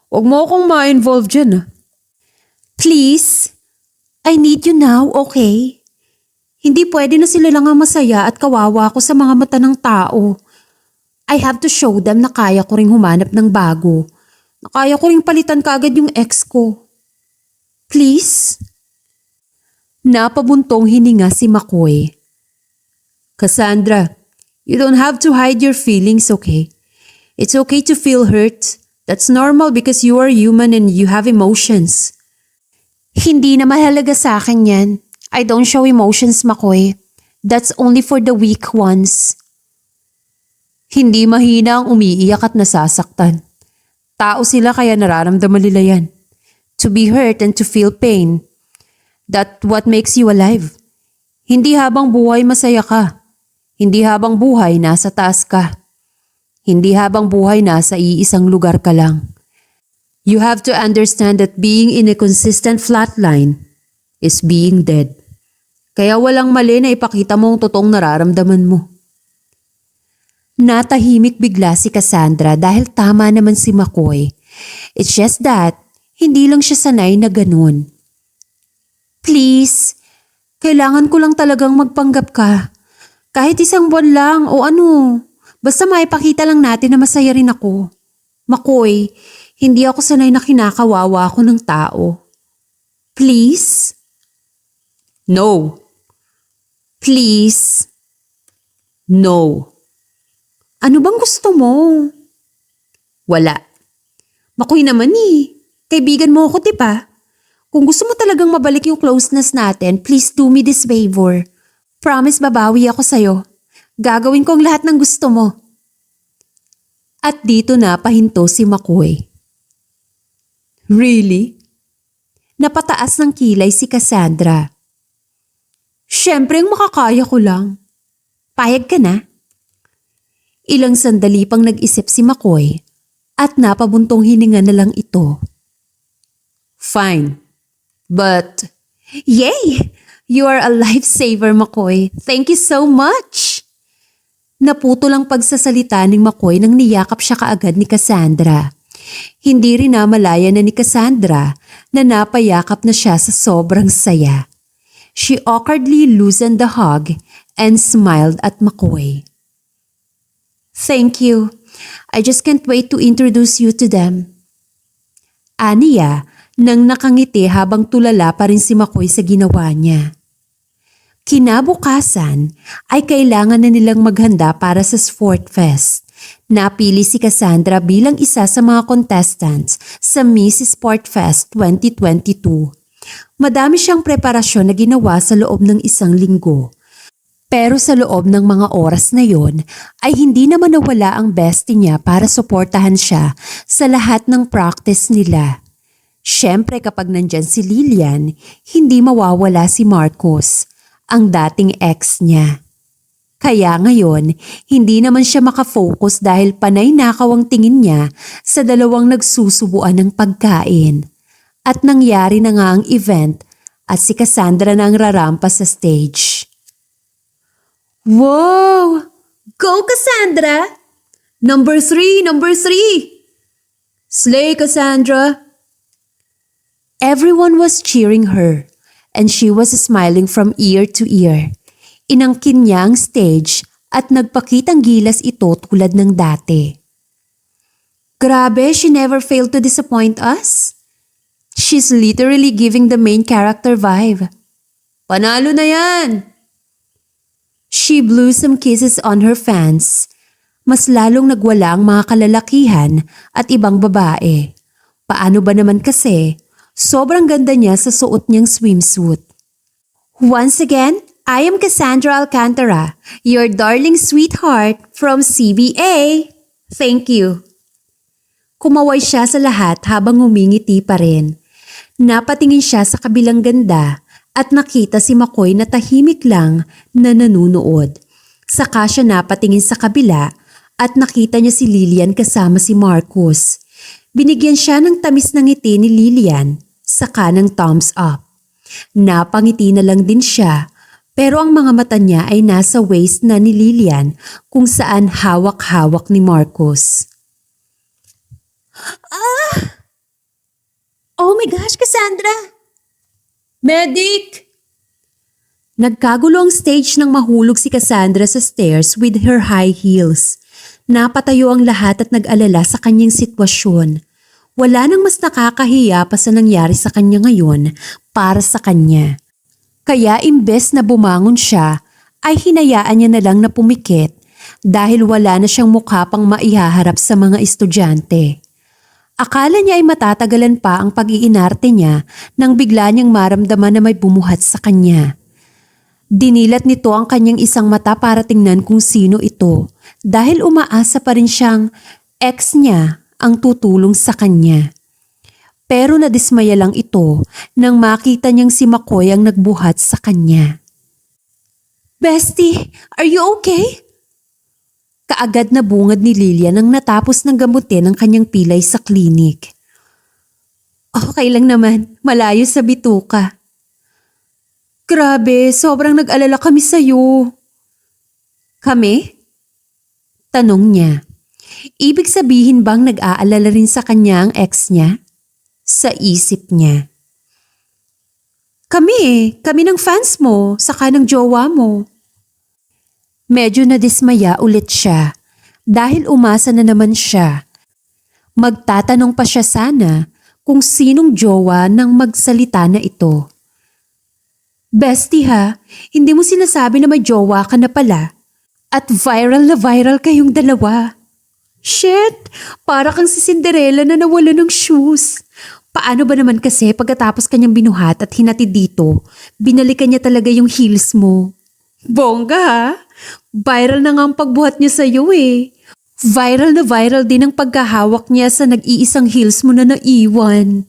Huwag mo akong ma-involve dyan ah. Please? I need you now, okay? Hindi pwede na sila lang ang masaya at kawawa ako sa mga mata ng tao. I have to show them na kaya ko ring humanap ng bago. Na kaya ko ring palitan kaagad yung ex ko. Please? Napabuntong hininga si McCoy. Cassandra, you don't have to hide your feelings, okay? It's okay to feel hurt. That's normal because you are human and you have emotions. Hindi na mahalaga sa akin yan. I don't show emotions, McCoy. That's only for the weak ones. Hindi mahina ang umiiyak at nasasaktan. Tao sila kaya nararamdaman nila yan. To be hurt and to feel pain. That's what makes you alive. Hindi habang buhay masaya ka. Hindi habang buhay nasa taas ka. Hindi habang buhay nasa iisang lugar ka lang. You have to understand that being in a consistent flatline is being dead. Kaya walang mali na ipakita mo ang totoong nararamdaman mo. Natahimik bigla si Cassandra dahil tama naman si McCoy. It's just that, hindi lang siya sanay na ganun. Please, kailangan ko lang talagang magpanggap ka. Kahit isang buwan lang o ano, basta maipakita lang natin na masaya rin ako. McCoy, hindi ako sanay na kinakawawa ako ng tao. Please? No. Please? No. Ano bang gusto mo? Wala. McCoy naman eh. Kaibigan mo ako, diba? Kung gusto mo talagang mabalik yung closeness natin, please do me this favor. Promise babawi ako sa'yo. Gagawin ko ang lahat ng gusto mo. At dito na pahinto si McCoy. Really? Napataas ng kilay si Cassandra. Siyempre ang makakaya ko lang. Payag ka na? Ilang sandali pang nag-isip si McCoy at napabuntong hininga na lang ito. Fine, but... Yay! You are a lifesaver, McCoy. Thank you so much! Naputo lang pagsasalita ni McCoy nang niyakap siya kaagad ni Cassandra. Hindi rin namalaya na ni Cassandra na napayakap na siya sa sobrang saya. She awkwardly loosened the hug and smiled at McCoy. Thank you. I just can't wait to introduce you to them. Aniya nang nakangiti habang tulala pa rin si McCoy sa ginawa niya. Kinabukasan ay kailangan na nilang maghanda para sa Sport Fest. Napili si Cassandra bilang isa sa mga contestants sa Miss Sport Fest 2022. Madami siyang preparasyon na ginawa sa loob ng isang linggo. Pero sa loob ng mga oras na yon ay hindi naman nawala ang bestie niya para suportahan siya sa lahat ng practice nila. Siyempre kapag nandyan si Lilian, hindi mawawala si Marcos, ang dating ex niya. Kaya ngayon, hindi naman siya makafocus dahil panay nakaw ang tingin niya sa dalawang nagsusubuan ng pagkain. At nangyari na nga ang event at si Cassandra na ang rarampa sa stage. Wow! Go Cassandra! Number 3! Slay Cassandra! Everyone was cheering her and she was smiling from ear to ear. Inangkin niya ang stage at nagpakitang gilas ito tulad ng dati. Grabe, she never failed to disappoint us. She's literally giving the main character vibe. Panalo na yan! She blew some kisses on her fans. Mas lalong nagwala ang mga kalalakihan at ibang babae. Paano ba naman kasi, sobrang ganda niya sa suot niyang swimsuit. Once again, I am Cassandra Alcantara, your darling sweetheart from CBA. Thank you. Kumaway siya sa lahat habang ngumingiti pa rin. Napatingin siya sa kabilang ganda at nakita si McCoy na tahimik lang na nanunood. Saka siya napatingin sa kabila at nakita niya si Lilian kasama si Marcos. Binigyan siya ng tamis ng ngiti ni Lilian, saka ng thumbs up. Napangiti na lang din siya. Pero ang mga mata niya ay nasa waist na ni Lilian kung saan hawak-hawak ni Marcos. Oh my gosh, Cassandra! Medic! Nagkagulo ang stage nang mahulog si Cassandra sa stairs with her high heels. Napatayo ang lahat at nag-alala sa kanyang sitwasyon. Wala nang mas nakakahiya pa sa nangyari sa kanya ngayon para sa kanya. Kaya imbes na bumangon siya, ay hinayaan niya na lang na pumikit dahil wala na siyang mukha pang maihaharap sa mga estudyante. Akala niya ay matatagalan pa ang pag-iinarte niya nang bigla niyang maramdaman na may bumuhat sa kanya. Dinilat nito ang kanyang isang mata para tingnan kung sino ito dahil umaasa pa rin siyang ex niya ang tutulong sa kanya. Pero nadismaya lang ito nang makita niyang si McCoy ang nagbuhat sa kanya. Bestie, are you okay? Kaagad na bungad ni Lilian nang natapos ng gamutin ang kanyang pilay sa klinik. Okay lang naman, malayo sa bituka. Grabe, sobrang nag-alala kami sa'yo. Kami? Tanong niya. Ibig sabihin bang nag-aalala rin sa kanya ang ex niya? Sa isip niya. Kami ng fans mo, saka ng jowa mo. Medyo nadismaya ulit siya dahil umasa na naman siya. Magtatanong pa siya sana kung sinong jowa ng magsalita na ito. Bestie ha, hindi mo sinasabi na may jowa ka na pala at viral na viral kayong dalawa. Shit, para kang si Cinderella na nawala ng shoes. Paano ba naman kasi pagkatapos kanyang binuhat at hinatid dito, binalikan niya talaga yung heels mo? Bongga ha? Viral na nga ang pagbuhat niya sa'yo eh. Viral na viral din ang pagkahawak niya sa nag-iisang heels mo na naiwan.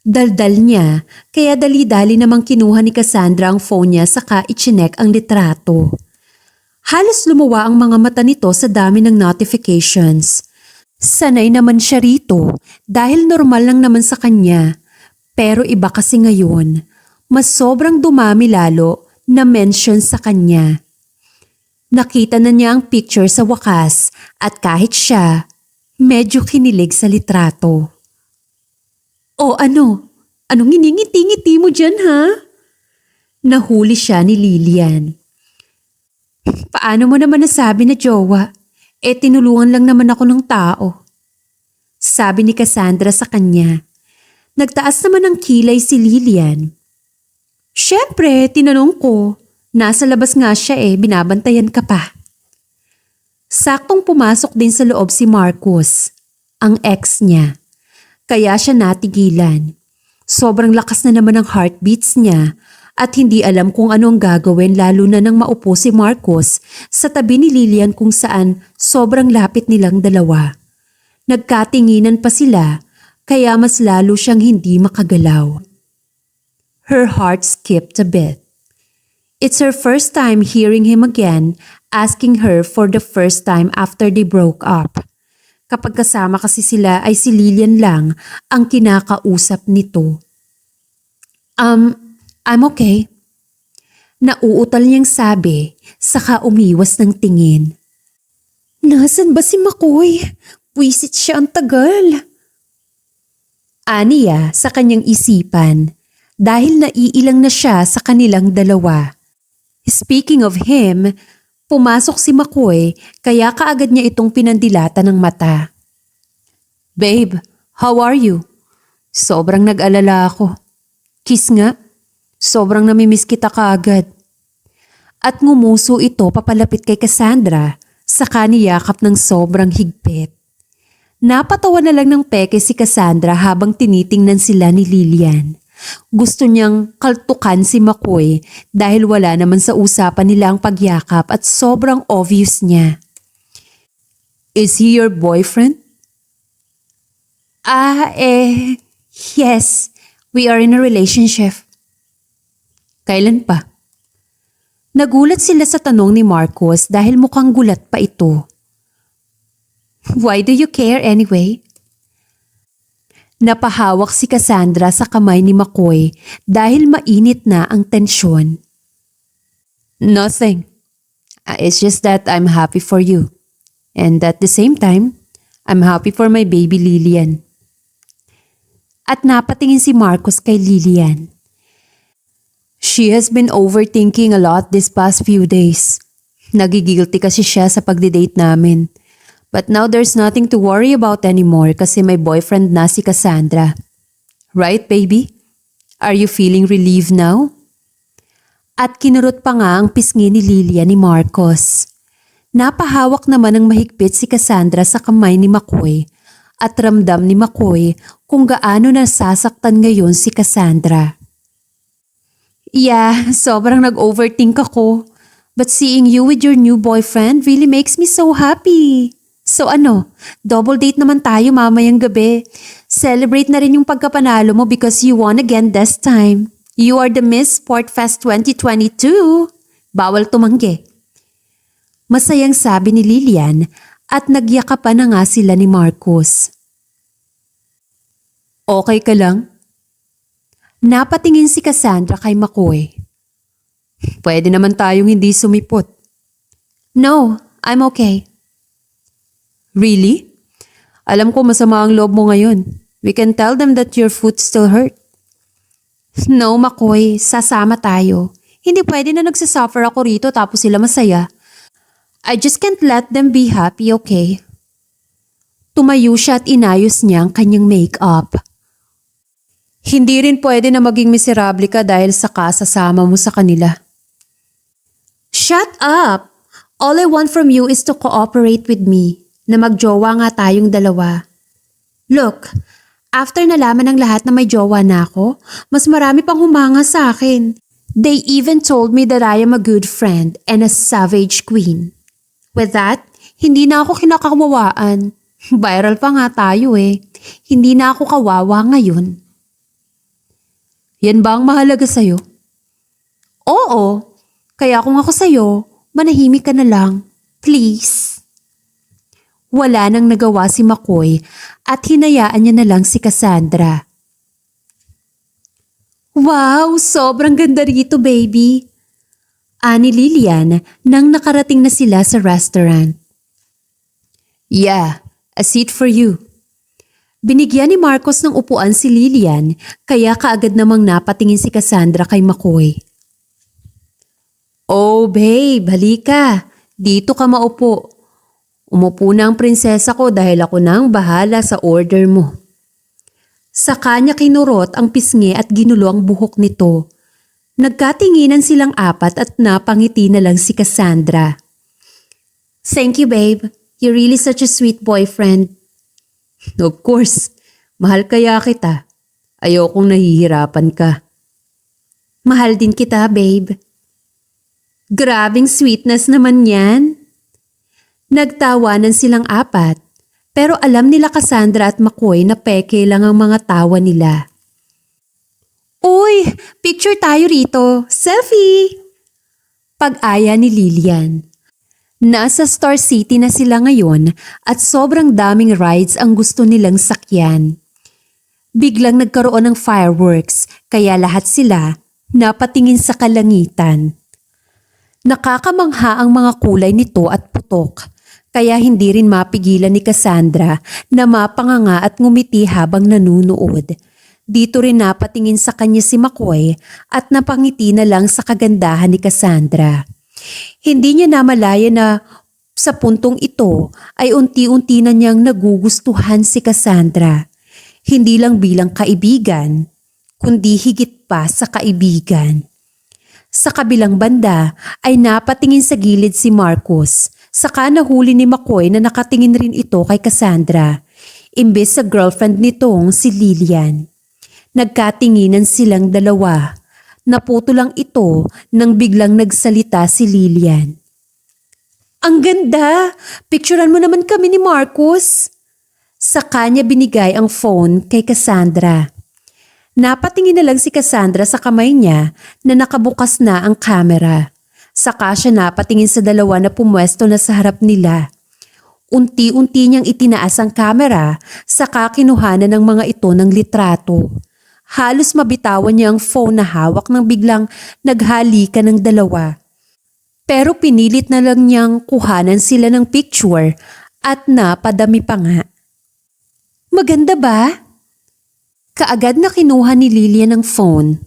Daldal niya, kaya dali-dali namang kinuha ni Cassandra ang phone niya saka ichinek ang litrato. Halos lumuwa ang mga mata nito sa dami ng notifications. Sanay naman siya rito dahil normal lang naman sa kanya. Pero iba kasi ngayon, mas sobrang dumami lalo na mention sa kanya. Nakita na niya ang picture sa wakas at kahit siya, medyo kinilig sa litrato. O ano? Anong iningiti-ngiti mo dyan ha? Nahuli siya ni Lilian. Paano mo naman nasabi na jowa? Tinulungan lang naman ako ng tao. Sabi ni Cassandra sa kanya. Nagtaas naman ng kilay si Lilian. Siyempre, tinanong ko. Nasa labas nga siya binabantayan ka pa. Saktong pumasok din sa loob si Marcus, ang ex niya. Kaya siya natigilan. Sobrang lakas na naman ang heartbeats niya at hindi alam kung ano ang gagawin lalo na nang maupo si Marcus sa tabi ni Lilian kung saan sobrang lapit nilang dalawa. Nagkatinginan pa sila kaya mas lalo siyang hindi makagalaw. Her heart skipped a bit. It's her first time hearing him again, asking her for the first time after they broke up. Kapag kasama kasi sila ay si Lilian lang ang kinakausap nito. I'm okay. Nauutal niyang sabi, saka umiwas ng tingin. Nasaan ba si Makoy? Pwisit siya ang tagal. Aniya sa kanyang isipan dahil naiilang na siya sa kanilang dalawa. Speaking of him, pumasok si Makoy kaya kaagad niya itong pinandilata ng mata. Babe, how are you? Sobrang nag-alala ako. Kiss nga. Sobrang namimiss kita kaagad. At ngumuso ito papalapit kay Cassandra saka niyakap ng sobrang higpit. Napatawa na lang ng peke si Cassandra habang tinitingnan sila ni Lilian. Gusto niyang kaltukan si Makoy dahil wala naman sa usapan nila ang pagyakap at sobrang obvious niya. Is he your boyfriend? Yes. We are in a relationship. Kailan pa? Nagulat sila sa tanong ni Marcos dahil mukhang gulat pa ito. Why do you care anyway? Napahawak si Cassandra sa kamay ni Makoy dahil mainit na ang tensyon. Nothing. It's just that I'm happy for you. And at the same time, I'm happy for my baby Lilian. At napatingin si Marcos kay Lilian. She has been overthinking a lot this past few days. Nagigilty kasi siya sa pagdidate namin. But now there's nothing to worry about anymore kasi may boyfriend na si Cassandra. Right, baby? Are you feeling relieved now? At kinurot pa nga ang pisngi ni Lilian ni Marcos. Napahawak naman ng mahigpit si Cassandra sa kamay ni Makoy at ramdam ni Makoy kung gaano nasasaktan ngayon si Cassandra. Yeah, sobrang nag-overthink ako. But seeing you with your new boyfriend really makes me so happy. So ano, double date naman tayo mamayang gabi. Celebrate na rin yung pagkapanalo mo because you won again this time. You are the Miss Sportfest 2022. Bawal tumanggi. Masayang sabi ni Lilian at nagyakapan na nga sila ni Marcos. Okay ka lang? Napatingin si Cassandra kay Makoy. Pwede naman tayong hindi sumipot. No, I'm okay. Really? Alam ko masama ang loob mo ngayon. We can tell them that your foot still hurt. No, Makoy. Sasama tayo. Hindi pwede na nagsasuffer ako rito tapos sila masaya. I just can't let them be happy, okay? Tumayo siya at inayos niya ang kanyang make-up. Hindi rin pwede na maging miserable ka dahil sa kasasama mo sa kanila. Shut up! All I want from you is to cooperate with me. Na magjowa nga tayong dalawa. Look, after nalaman ng lahat na may jowa na ako, mas marami pang humanga sa akin. They even told me that I am a good friend and a savage queen. With that, hindi na ako kinakawawaan. Viral pa nga tayo Hindi na ako kawawa ngayon. Yan ba ang mahalaga sa'yo? Oo, kaya kung ako sa'yo, manahimik ka na lang. Please. Wala nang nagawa si McCoy at hinayaan niya na lang si Cassandra. Wow, sobrang ganda rito, baby. Ani Lilian nang nakarating na sila sa restaurant. Yeah, a seat for you. Binigyan ni Marcos ng upuan si Lilian kaya kaagad namang napatingin si Cassandra kay McCoy. Oh babe, halika. Dito ka maupo. Umupo na ang prinsesa ko dahil ako na ang bahala sa order mo. Sa kanya kinurot ang pisngi at ginulo ang buhok nito. Nagkatinginan silang apat at napangiti na lang si Cassandra. Thank you babe. You're really such a sweet boyfriend. Of course. Mahal kaya kita. Ayokong nahihirapan ka. Mahal din kita babe. Grabing sweetness naman yan. Nagtawanan silang apat, pero alam nila Cassandra at McCoy na peke lang ang mga tawa nila. Uy, picture tayo rito. Selfie! Pag-aya ni Lilian. Nasa Star City na sila ngayon at sobrang daming rides ang gusto nilang sakyan. Biglang nagkaroon ng fireworks kaya lahat sila napatingin sa kalangitan. Nakakamangha ang mga kulay nito at putok. Kaya hindi rin mapigilan ni Cassandra na mapanganga at ngumiti habang nanunood. Dito rin napatingin sa kanya si McCoy at napangiti na lang sa kagandahan ni Cassandra. Hindi niya namalaya na sa puntong ito ay unti-unti na niyang nagugustuhan si Cassandra. Hindi lang bilang kaibigan, kundi higit pa sa kaibigan. Sa kabilang banda ay napatingin sa gilid si Marcos. Saka nahuli ni McCoy na nakatingin rin ito kay Cassandra, imbes sa girlfriend nitong si Lilian. Nagkatinginan silang dalawa. Naputo lang ito nang biglang nagsalita si Lilian. Ang ganda! Picturean mo naman kami ni Marcos. Sa kanya binigay ang phone kay Cassandra. Napatingin na lang si Cassandra sa kamay niya na nakabukas na ang camera. Saka siya napatingin sa dalawa na pumwesto na sa harap nila. Unti-unti niyang itinaas ang kamera, saka kinuhanan ng mga ito ng litrato. Halos mabitawan niya ang phone na hawak nang biglang naghalikan ng dalawa. Pero pinilit na lang niyang kuhanan sila ng picture at napadami pa nga. Maganda ba? Kaagad na kinuha ni Lilian ang phone.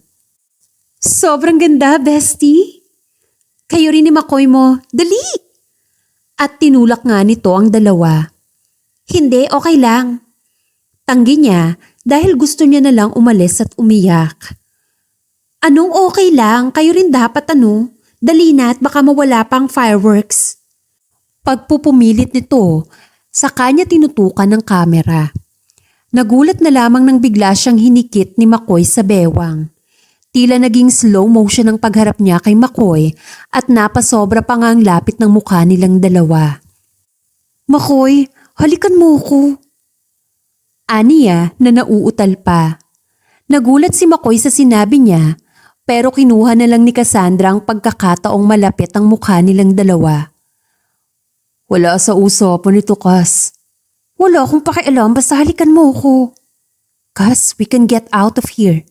Sobrang ganda, bestie. Kayo rin ni McCoy mo, dali! At tinulak nga nito ang dalawa. Hindi, okay lang. Tanggi niya dahil gusto niya na lang umalis at umiyak. Anong okay lang? Kayo rin dapat dali na at baka mawala pang fireworks. Pagpupumilit nito, sa kanya tinutukan ng kamera. Nagulat na lamang nang bigla siyang hinikit ni McCoy sa bewang. Tila naging slow motion ang pagharap niya kay McCoy at napasobra pa nga ang lapit ng mukha nilang dalawa. McCoy, halikan mo ko. Aniya na nauutal pa. Nagulat si McCoy sa sinabi niya pero kinuha na lang ni Cassandra ang pagkakataong malapit ang mukha nilang dalawa. Wala sa usapan nito, Cass. Wala akong pakialam basta halikan mo ko. Cass, we can get out of here.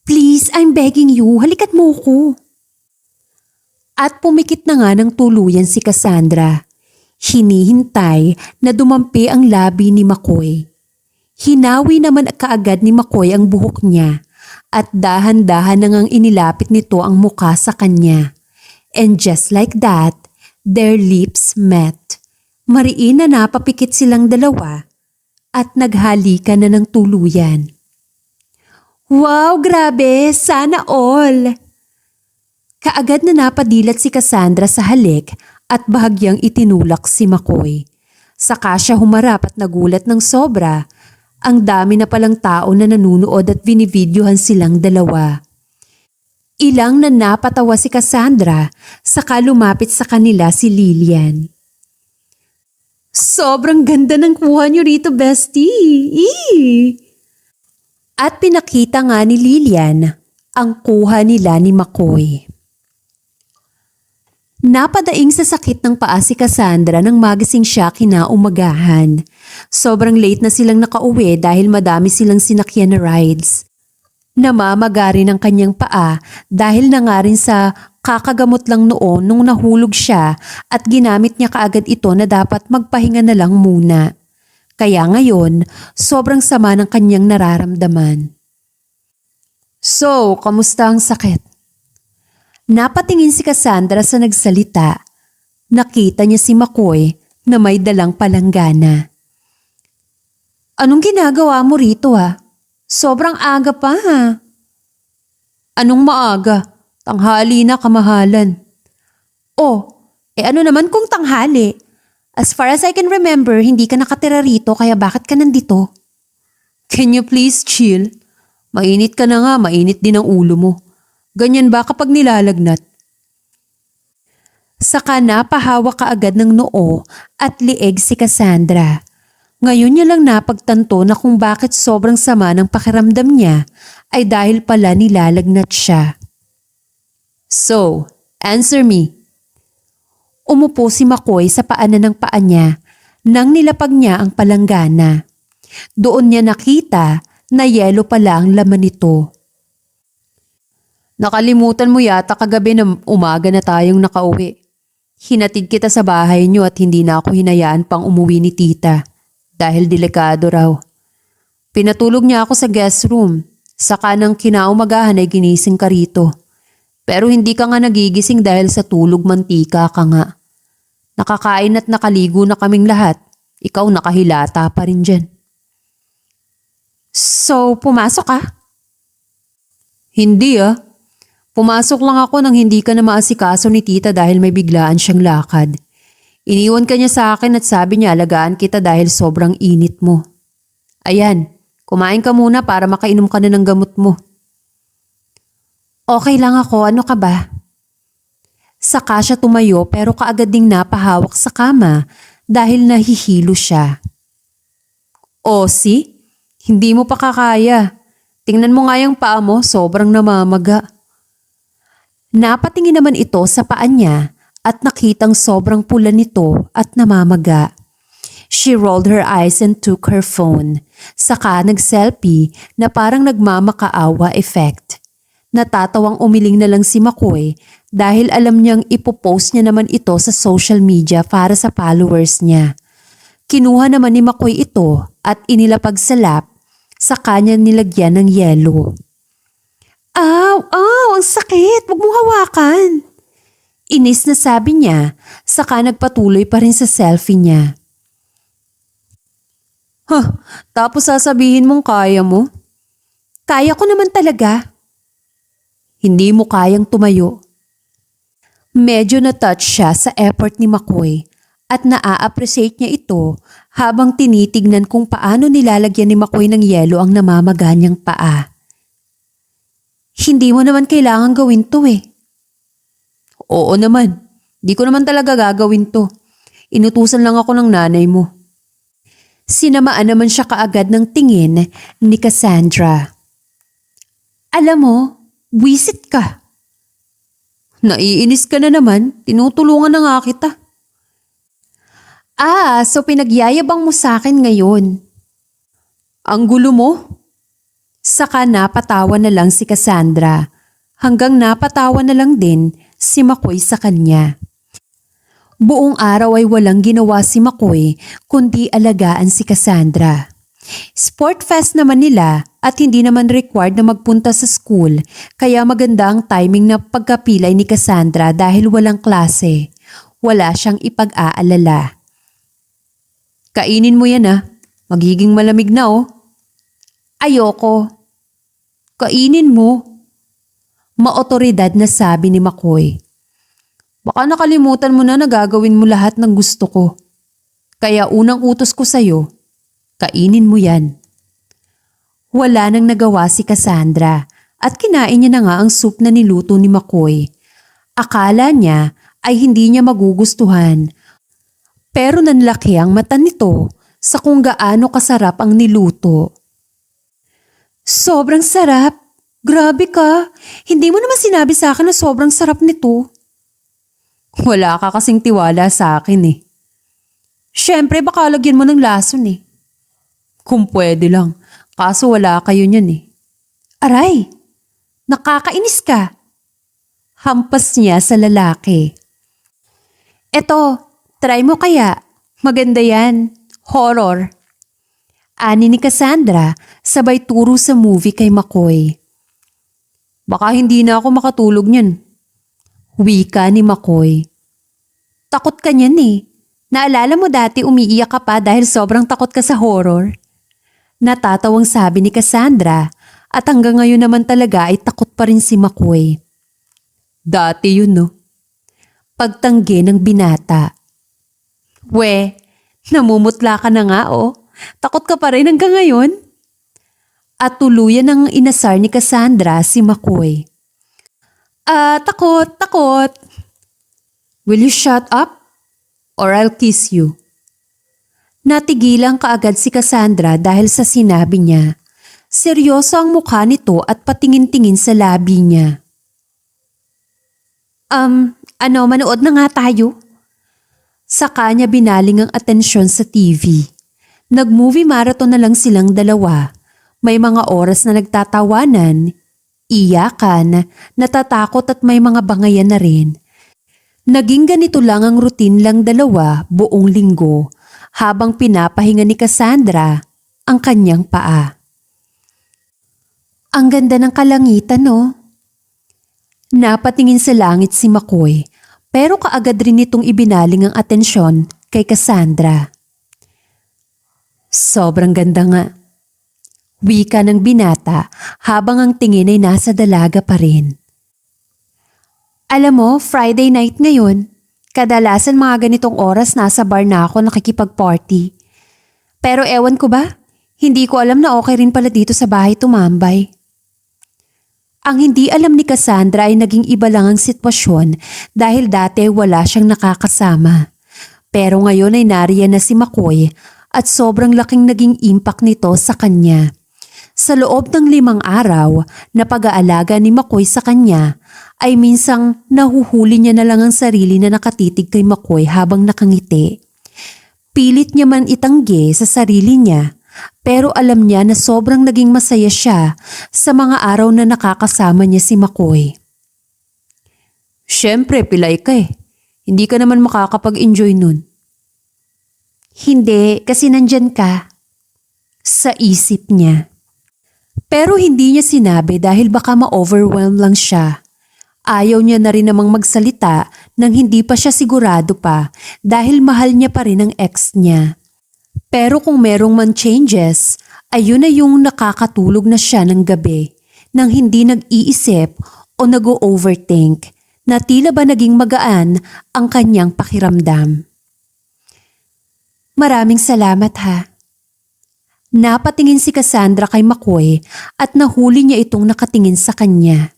Please, I'm begging you, halikan mo ko. At pumikit na nga ng tuluyan si Cassandra. Hinihintay na dumampi ang labi ni McCoy. Hinawi naman kaagad ni McCoy ang buhok niya at dahan-dahan na ngang inilapit nito ang muka sa kanya. And just like that, their lips met. Mariin na napapikit silang dalawa at naghalikan na ng tuluyan. Wow, grabe! Sana all! Kaagad na napadilat si Cassandra sa halik at bahagyang itinulak si McCoy. Saka siya humarap at nagulat ng sobra. Ang dami na palang tao na nanunood at binivideohan silang dalawa. Ilang na napatawa si Cassandra, saka lumapit sa kanila si Lilian. Sobrang ganda ng kuha niyo rito, bestie! Eee! At pinakita nga ni Lilian ang kuha nila ni McCoy. Napadaing sa sakit ng paa si Cassandra nang magising siya kinaumagahan. Sobrang late na silang nakauwi dahil madami silang sinakyan na rides. Namamaga rin ang kanyang paa dahil na nga rin sa kakagamot lang noon nung nahulog siya at ginamit niya kaagad ito na dapat magpahinga na lang muna. Kaya ngayon, sobrang sama ng kanyang nararamdaman. So, kamusta ang sakit? Napatingin si Cassandra sa nagsalita. Nakita niya si McCoy na may dalang palanggana. Anong ginagawa mo rito ha? Sobrang aga pa ha. Anong maaga? Tanghali na kamahalan. Oh, ano naman kung tanghali? As far as I can remember, hindi ka nakatira rito kaya bakit ka nandito? Can you please chill? Mainit ka na nga, mainit din ang ulo mo. Ganyan ba kapag nilalagnat? Saka napahawak kaagad ng noo at lieg si Cassandra. Ngayon niya lang napagtanto na kung bakit sobrang sama ng pakiramdam niya ay dahil pala nilalagnat siya. So, answer me. Umupo si McCoy sa paanan ng paa niya nang nilapag niya ang palanggana. Doon niya nakita na yelo pala ang laman nito. Nakalimutan mo yata kagabi na umaga na tayong nakauwi. Hinatid kita sa bahay niyo at hindi na ako hinayaan pang umuwi ni tita dahil delikado raw. Pinatulog niya ako sa guest room, saka nang kinaumagahan ay ginising ka rito. Pero hindi ka nga nagigising dahil sa tulog mantika ka nga. Nakakain at nakaligo na kaming lahat, ikaw nakahilata pa rin dyan. So, pumasok ka? Hindi ah. Pumasok lang ako nang hindi ka na maasikaso ni tita dahil may biglaan siyang lakad. Iniwan ka niya sa akin at sabi niya alagaan kita dahil sobrang init mo. Ayan, kumain ka muna para makainom ka na ng gamot mo. Okay lang ako, ano ka ba? Saka siya tumayo pero kaagad ding napahawak sa kama dahil nahihilo siya. O si, hindi mo pa kakaya. Tingnan mo nga yung paa mo, sobrang namamaga. Napatingin naman ito sa paa niya at nakitang sobrang pula nito at namamaga. She rolled her eyes and took her phone. Saka nag-selfie na parang nagmamakaawa effect. Natatawang umiling na lang si McCoy dahil alam niyang ipopost niya naman ito sa social media para sa followers niya. Kinuha naman ni McCoy ito at inilapag sa lap, sa kanya nilagyan ng yelo. Aw, ang sakit, wag mong hawakan. Inis na sabi niya, saka nagpatuloy pa rin sa selfie niya. Tapos sasabihin mong kaya mo? Kaya ko naman talaga. Hindi mo kayang tumayo. Medyo na-touch siya sa effort ni McCoy at naa-appreciate niya ito habang tinitignan kung paano nilalagyan ni McCoy ng yelo ang namamaga niyang paa. Hindi mo naman kailangan gawin to eh. Oo naman, di ko naman talaga gagawin to. Inutusan lang ako ng nanay mo. Sinamaan naman siya kaagad ng tingin ni Cassandra. Alam mo, wisit ka. Naiinis ka na naman, tinutulungan na nga kita. So pinagyayabang mo sa akin ngayon. Ang gulo mo? Saka napatawa na lang si Cassandra, hanggang napatawa na lang din si McCoy sa kanya. Buong araw ay walang ginawa si McCoy kundi alagaan si Cassandra. Sport fest naman nila at hindi naman required na magpunta sa school kaya maganda ang timing na pagkapilay ni Cassandra dahil walang klase. Wala siyang ipag-aalala. Kainin mo yan magiging malamig na oh. Ayoko. Kainin mo. Maotoridad na sabi ni McCoy. Baka nakalimutan mo na gagawin mo lahat ng gusto ko. Kaya unang utos ko sa'yo, kainin mo yan. Wala nang nagawa si Cassandra at kinain niya na nga ang soup na niluto ni McCoy. Akala niya ay hindi niya magugustuhan. Pero nanlaki ang mata nito sa kung gaano kasarap ang niluto. Sobrang sarap. Grabe ka. Hindi mo naman sinabi sa akin na sobrang sarap nito. Wala ka kasing tiwala sa akin eh. Siyempre baka lagyan mo ng lason eh. Kung pwede lang, kaso wala kayo niyan eh. Aray, nakakainis ka. Hampas niya sa lalaki. Eto, try mo kaya. Maganda yan. Horror. Ani ni Cassandra, sabay turo sa movie kay McCoy. Baka hindi na ako makatulog niyan. Wika ni McCoy. Takot ka niyan eh. Naalala mo dati umiiyak ka pa dahil sobrang takot ka sa horror? Natatawang sabi ni Cassandra at hanggang ngayon naman talaga ay takot pa rin si McCoy. Dati yun no. Pagtanggi ng binata. We, namumutla ka na nga oh. Takot ka pa rin hanggang ngayon? At tuluyan ng inasar ni Cassandra si McCoy. Takot. Will you shut up? Or I'll kiss you. Natigilang kaagad si Cassandra dahil sa sinabi niya. Seryoso ang mukha nito at patingin-tingin sa labi niya. Manood na nga tayo? Sa kanya binaling ang atensyon sa TV. Nag-movie marathon na lang silang dalawa. May mga oras na nagtatawanan, iyakan, natatakot at may mga bangayan na rin. Naging ganito lang ang routine lang dalawa buong linggo habang pinapahinga ni Cassandra ang kanyang paa. Ang ganda ng kalangitan no? Napatingin sa langit si McCoy pero kaagad rin itong ibinaling ang atensyon kay Cassandra. Sobrang ganda nga. Wika ng binata habang ang tingin ay nasa dalaga pa rin. Alam mo, Friday night ngayon. Kadalasan mga ganitong oras nasa bar na ako nakikipag-party. Pero ewan ko ba, hindi ko alam na okay rin pala dito sa bahay tumambay. Ang hindi alam ni Cassandra ay naging iba lang ang sitwasyon dahil dati wala siyang nakakasama. Pero ngayon ay nariyan na si McCoy at sobrang laking naging impact nito sa kanya. Sa loob ng 5 araw na pag-aalaga ni McCoy sa kanya ay minsang nahuhuli niya na lang ang sarili na nakatitig kay McCoy habang nakangiti. Pilit niya man itanggi sa sarili niya pero alam niya na sobrang naging masaya siya sa mga araw na nakakasama niya si McCoy. Siyempre, pilay ka eh. Hindi ka naman makakapag-enjoy nun. Hindi, kasi nandyan ka. Sa isip niya. Pero hindi niya sinabi dahil baka ma-overwhelm lang siya. Ayaw niya na rin namang magsalita nang hindi pa siya sigurado pa dahil mahal niya pa rin ang ex niya. Pero kung merong man changes, ayun na yung nakakatulog na siya ng gabi nang hindi nag-iisip o nag-overthink na tila ba naging magaan ang kanyang pakiramdam. Maraming salamat ha. Napatingin si Cassandra kay McCoy at nahuli niya itong nakatingin sa kanya.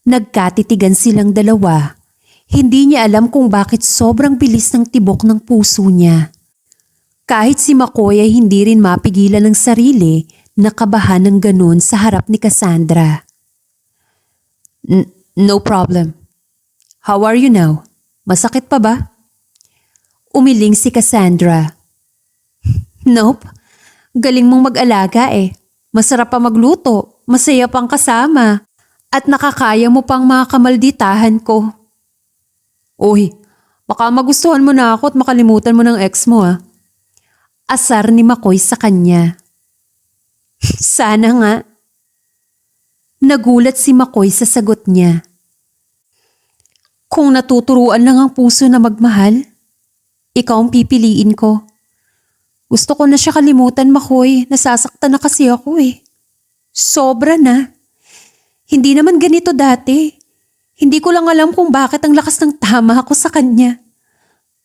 Nagkatitigan silang dalawa. Hindi niya alam kung bakit sobrang bilis ng tibok ng puso niya. Kahit si McCoy ay hindi rin mapigilan ng sarili na kabahan ng ganun sa harap ni Cassandra. No problem. How are you now? Masakit pa ba? Umiling si Cassandra. Nope. Galing mong mag-alaga eh. Masarap pa magluto, masaya pang kasama, at nakakaya mo pang mga kamalditahan ko. Uy, baka magustuhan mo na ako at makalimutan mo ng ex mo ah. Asar ni McCoy sa kanya. Sana nga. Nagulat si McCoy sa sagot niya. Kung natuturuan lang ang puso na magmahal, ikaw ang pipiliin ko. Gusto ko na siya kalimutan, McCoy. Nasasaktan na kasi ako eh. Sobra na. Hindi naman ganito dati. Hindi ko lang alam kung bakit ang lakas ng tama ako sa kanya.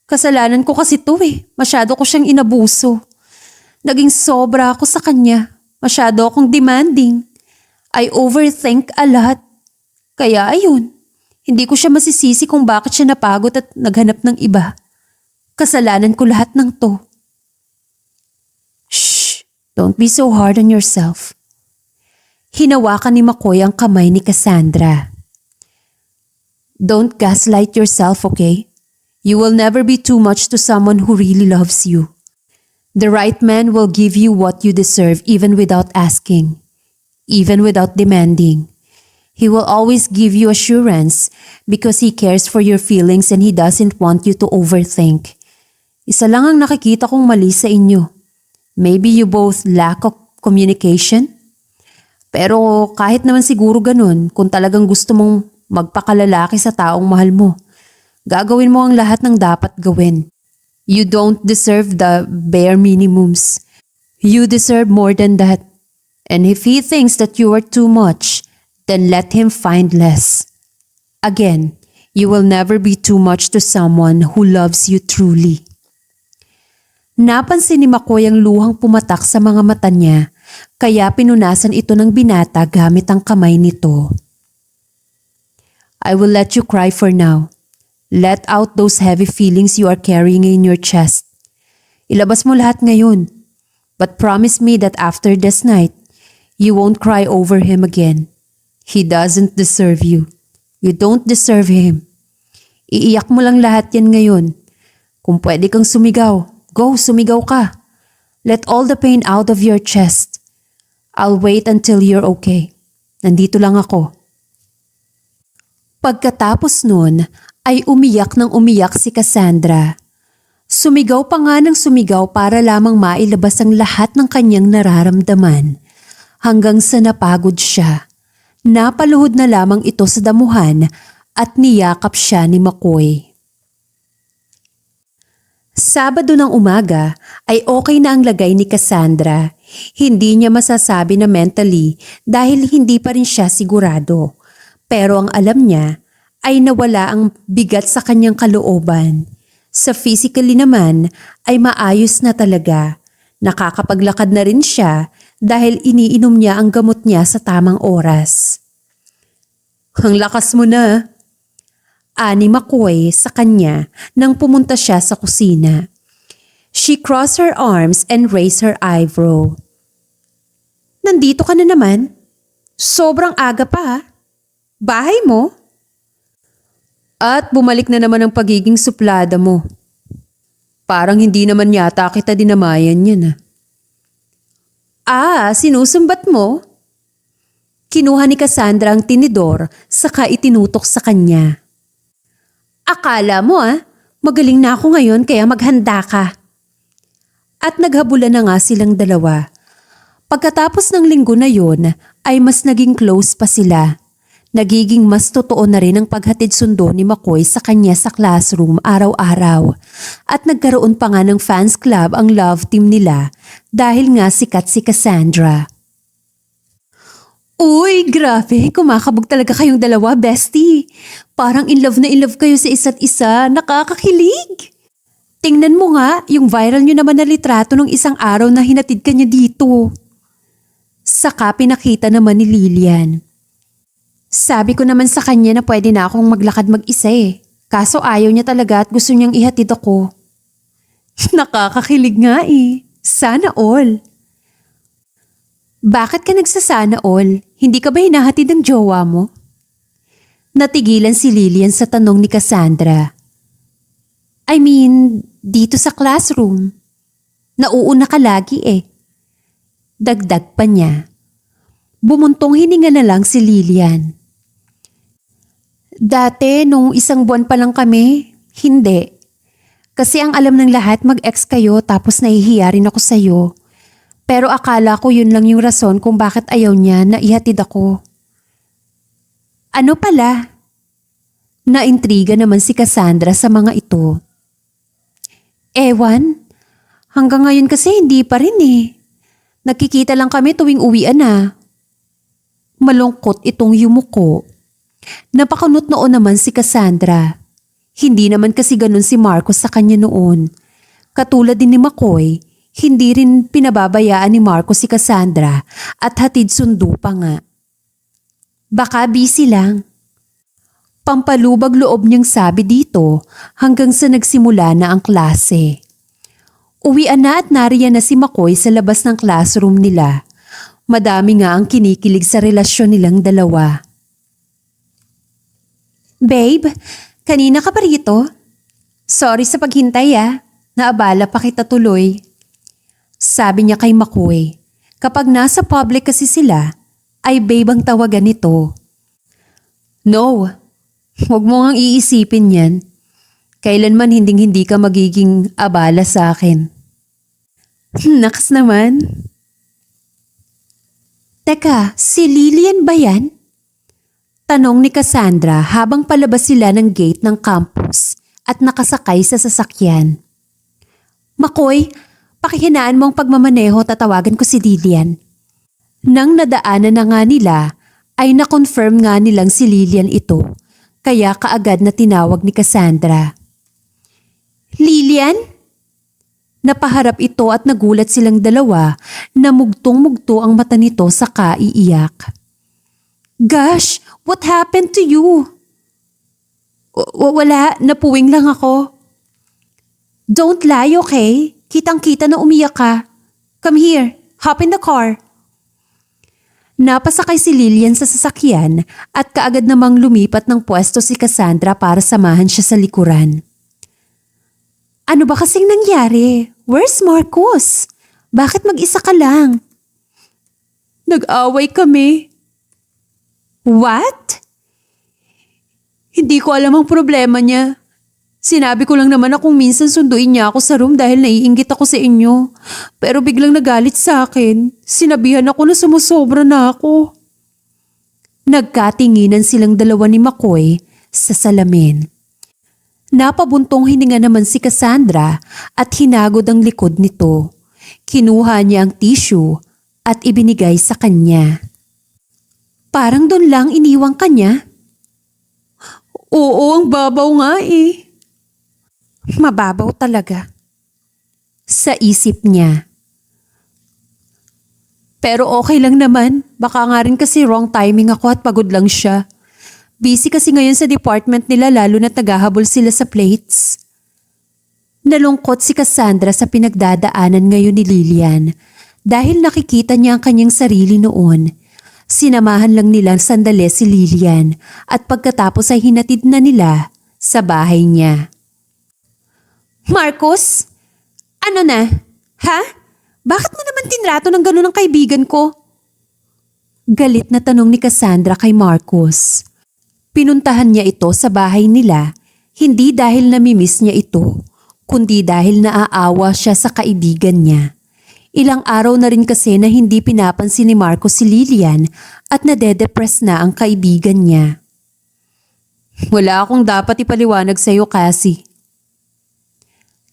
Kasalanan ko kasi to eh. Masyado ko siyang inabuso. Naging sobra ako sa kanya. Masyado akong demanding. I overthink a lot. Kaya ayun, hindi ko siya masisisi kung bakit siya napagod at naghanap ng iba. Kasalanan ko lahat ng to. Shh! Don't be so hard on yourself. Hinawakan ni McCoy ang kamay ni Cassandra. Don't gaslight yourself, okay? You will never be too much to someone who really loves you. The right man will give you what you deserve even without asking, even without demanding. He will always give you assurance because he cares for your feelings and he doesn't want you to overthink. Isa lang ang nakikita kong mali sa inyo. Maybe you both lack of communication? Pero kahit naman siguro ganun, kung talagang gusto mong magpakalalaki sa taong mahal mo, gagawin mo ang lahat ng dapat gawin. You don't deserve the bare minimums. You deserve more than that. And if he thinks that you are too much, then let him find less. Again, you will never be too much to someone who loves you truly. Napansin ni McCoy ang luhang pumatak sa mga mata niya, kaya pinunasan ito ng binata gamit ang kamay nito. I will let you cry for now. Let out those heavy feelings you are carrying in your chest. Ilabas mo lahat ngayon. But promise me that after this night, you won't cry over him again. He doesn't deserve you. You don't deserve him. Iiyak mo lang lahat yan ngayon. Kung pwede kang sumigaw, go, sumigaw ka. Let all the pain out of your chest. I'll wait until you're okay. Nandito lang ako. Pagkatapos nun, ay umiyak ng umiyak si Cassandra. Sumigaw pa nga ng sumigaw para lamang mailabas ang lahat ng kanyang nararamdaman. Hanggang sa napagod siya. Napaluhod na lamang ito sa damuhan at niyakap siya ni McCoy. Sabado ng umaga ay okay na ang lagay ni Cassandra. Hindi niya masasabi na mentally dahil hindi pa rin siya sigurado. Pero ang alam niya ay nawala ang bigat sa kanyang kalooban. Sa physically naman ay maayos na talaga. Nakakapaglakad na rin siya dahil iniinom niya ang gamot niya sa tamang oras. Ang lakas mo na. Ani McCoy sa kanya nang pumunta siya sa kusina. She crossed her arms and raised her eyebrow. Nandito ka na naman? Sobrang aga pa. Bahay mo? At bumalik na naman ang pagiging suplada mo. Parang hindi naman yata kita dinamayan yan. Sinusumbat mo? Kinuha ni Cassandra ang tinidor saka itinutok sa kanya. Akala mo magaling na ako ngayon kaya maghanda ka. At naghabulan na nga silang dalawa. Pagkatapos ng linggo na yon ay mas naging close pa sila. Nagiging mas totoo na rin ang paghatid sundo ni McCoy sa kanya sa classroom araw-araw. At nagkaroon pa nga ng fans club ang love team nila dahil nga sikat si Cassandra. Uy, grabe, kumakabog talaga kayong dalawa, bestie. Parang in love na in love kayo sa isa't isa, nakakakilig. Tingnan mo nga, yung viral nyo naman na litrato ng isang araw na hinatid ka niya dito. Saka pinakita naman ni Lilian. Sabi ko naman sa kanya na pwede na akong maglakad mag-isa Kaso ayaw niya talaga at gusto niyang ihatid ako. Nakakakilig nga Sana all. Bakit ka nagsasana all? Hindi ka ba hinahatid ng jowa mo? Natigilan si Lilian sa tanong ni Cassandra. I mean, dito sa classroom. Nauuna ka lagi Dagdag pa niya. Bumuntong hininga na lang si Lilian. Dati, nung isang buwan pa lang kami, hindi. Kasi ang alam ng lahat mag-ex kayo tapos nahihiya rin ako sa'yo. Pero akala ko yun lang yung rason kung bakit ayaw niya na ihatid ako. Ano pala? Naintriga naman si Cassandra sa mga ito. Ewan, hanggang ngayon kasi hindi pa rin Nakikita lang kami tuwing uwian na. Malungkot itong yumuko. Napakunot noon naman si Cassandra. Hindi naman kasi ganun si Marcos sa kanya noon. Katulad din ni McCoy, hindi rin pinababayaan ni Marcos si Cassandra at hatid sundo pa nga. Baka busy lang. Pampalubag loob niyang sabi dito hanggang sa nagsimula na ang klase. Uwian na at nariyan na si McCoy sa labas ng classroom nila. Madami nga ang kinikilig sa relasyon nilang dalawa. Babe, kanina ka pa rito? Sorry sa paghintay naabala pa kita tuloy. Sabi niya kay McCoy, kapag nasa public kasi sila, ay babe ang tawagan nito. No, huwag mo ngang iisipin yan. Kailanman hindi ka magiging abala sa akin. Naks naman. Teka, si Lillian ba yan? Tanong ni Cassandra habang palabas sila ng gate ng campus at nakasakay sa sasakyan. McCoy, pakihinaan mo ang pagmamaneho, tatawagan ko si Lillian. Nang nadaanan na nga nila, ay na-confirm nga nilang si Lillian ito, kaya kaagad na tinawag ni Cassandra. Lillian? Napaharap ito at nagulat silang dalawa na mugtong-mugto ang mata nito sa kaiiyak. Gosh, what happened to you? Wala, napuwing lang ako. Don't lie, okay? Kitang-kita na umiyak ka. Come here, hop in the car. Napasakay si Lillian sa sasakyan at kaagad namang lumipat ng pwesto si Cassandra para samahan siya sa likuran. Ano ba kasing nangyari? Where's Marcus? Bakit mag-isa ka lang? Nag-away kami. What? Hindi ko alam ang problema niya. Sinabi ko lang naman na kung minsan sunduin niya ako sa room dahil naiinggit ako sa inyo. Pero biglang nagalit sa akin. Sinabihan ako na sumusobra na ako. Nagkatinginan silang dalawa ni McCoy sa salamin. Napabuntong hininga naman si Cassandra at hinagod ang likod nito. Kinuha niya ang tissue at ibinigay sa kanya. Parang doon lang iniwang kanya. Oo, ang babaw nga eh. Mababaw talaga. Sa isip niya. Pero okay lang naman. Baka nga rin kasi wrong timing ako at pagod lang siya. Busy kasi ngayon sa department nila lalo na tagahabol sila sa plates. Nalungkot si Cassandra sa pinagdadaanan ngayon ni Lillian dahil nakikita niya ang kanyang sarili noon. Sinamahan lang nila sandali si Lillian at pagkatapos ay hinatid na nila sa bahay niya. Marcos? Ano na? Ha? Bakit mo naman tinrato ng ganun ang kaibigan ko? Galit na tanong ni Cassandra kay Marcos. Pinuntahan niya ito sa bahay nila, hindi dahil namimiss niya ito, kundi dahil naaawa siya sa kaibigan niya. Ilang araw na rin kasi na hindi pinapansin ni Marcos si Lillian at nade-depress na ang kaibigan niya. Wala akong dapat ipaliwanag sa iyo, Cassie.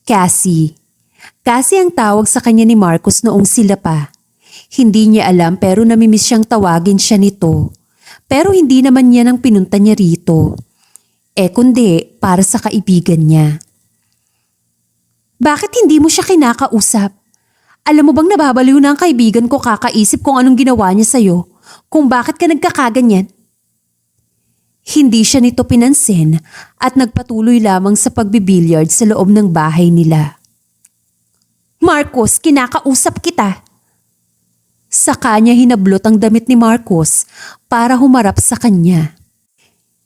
Cassie. Cassie ang tawag sa kanya ni Marcos noong sila pa. Hindi niya alam pero namimiss siyang tawagin siya nito. Pero hindi naman yan ang pinunta niya rito. Kundi para sa kaibigan niya. Bakit hindi mo siya kinakausap? Alam mo bang nababaliw na ang kaibigan ko kakaisip kung anong ginawa niya sa'yo? Kung bakit ka nagkakaganyan? Hindi siya nito pinansin at nagpatuloy lamang sa pagbibilyard sa loob ng bahay nila. Marcos, kinakausap kita. Sa kanya hinablot ang damit ni Marcos para humarap sa kanya.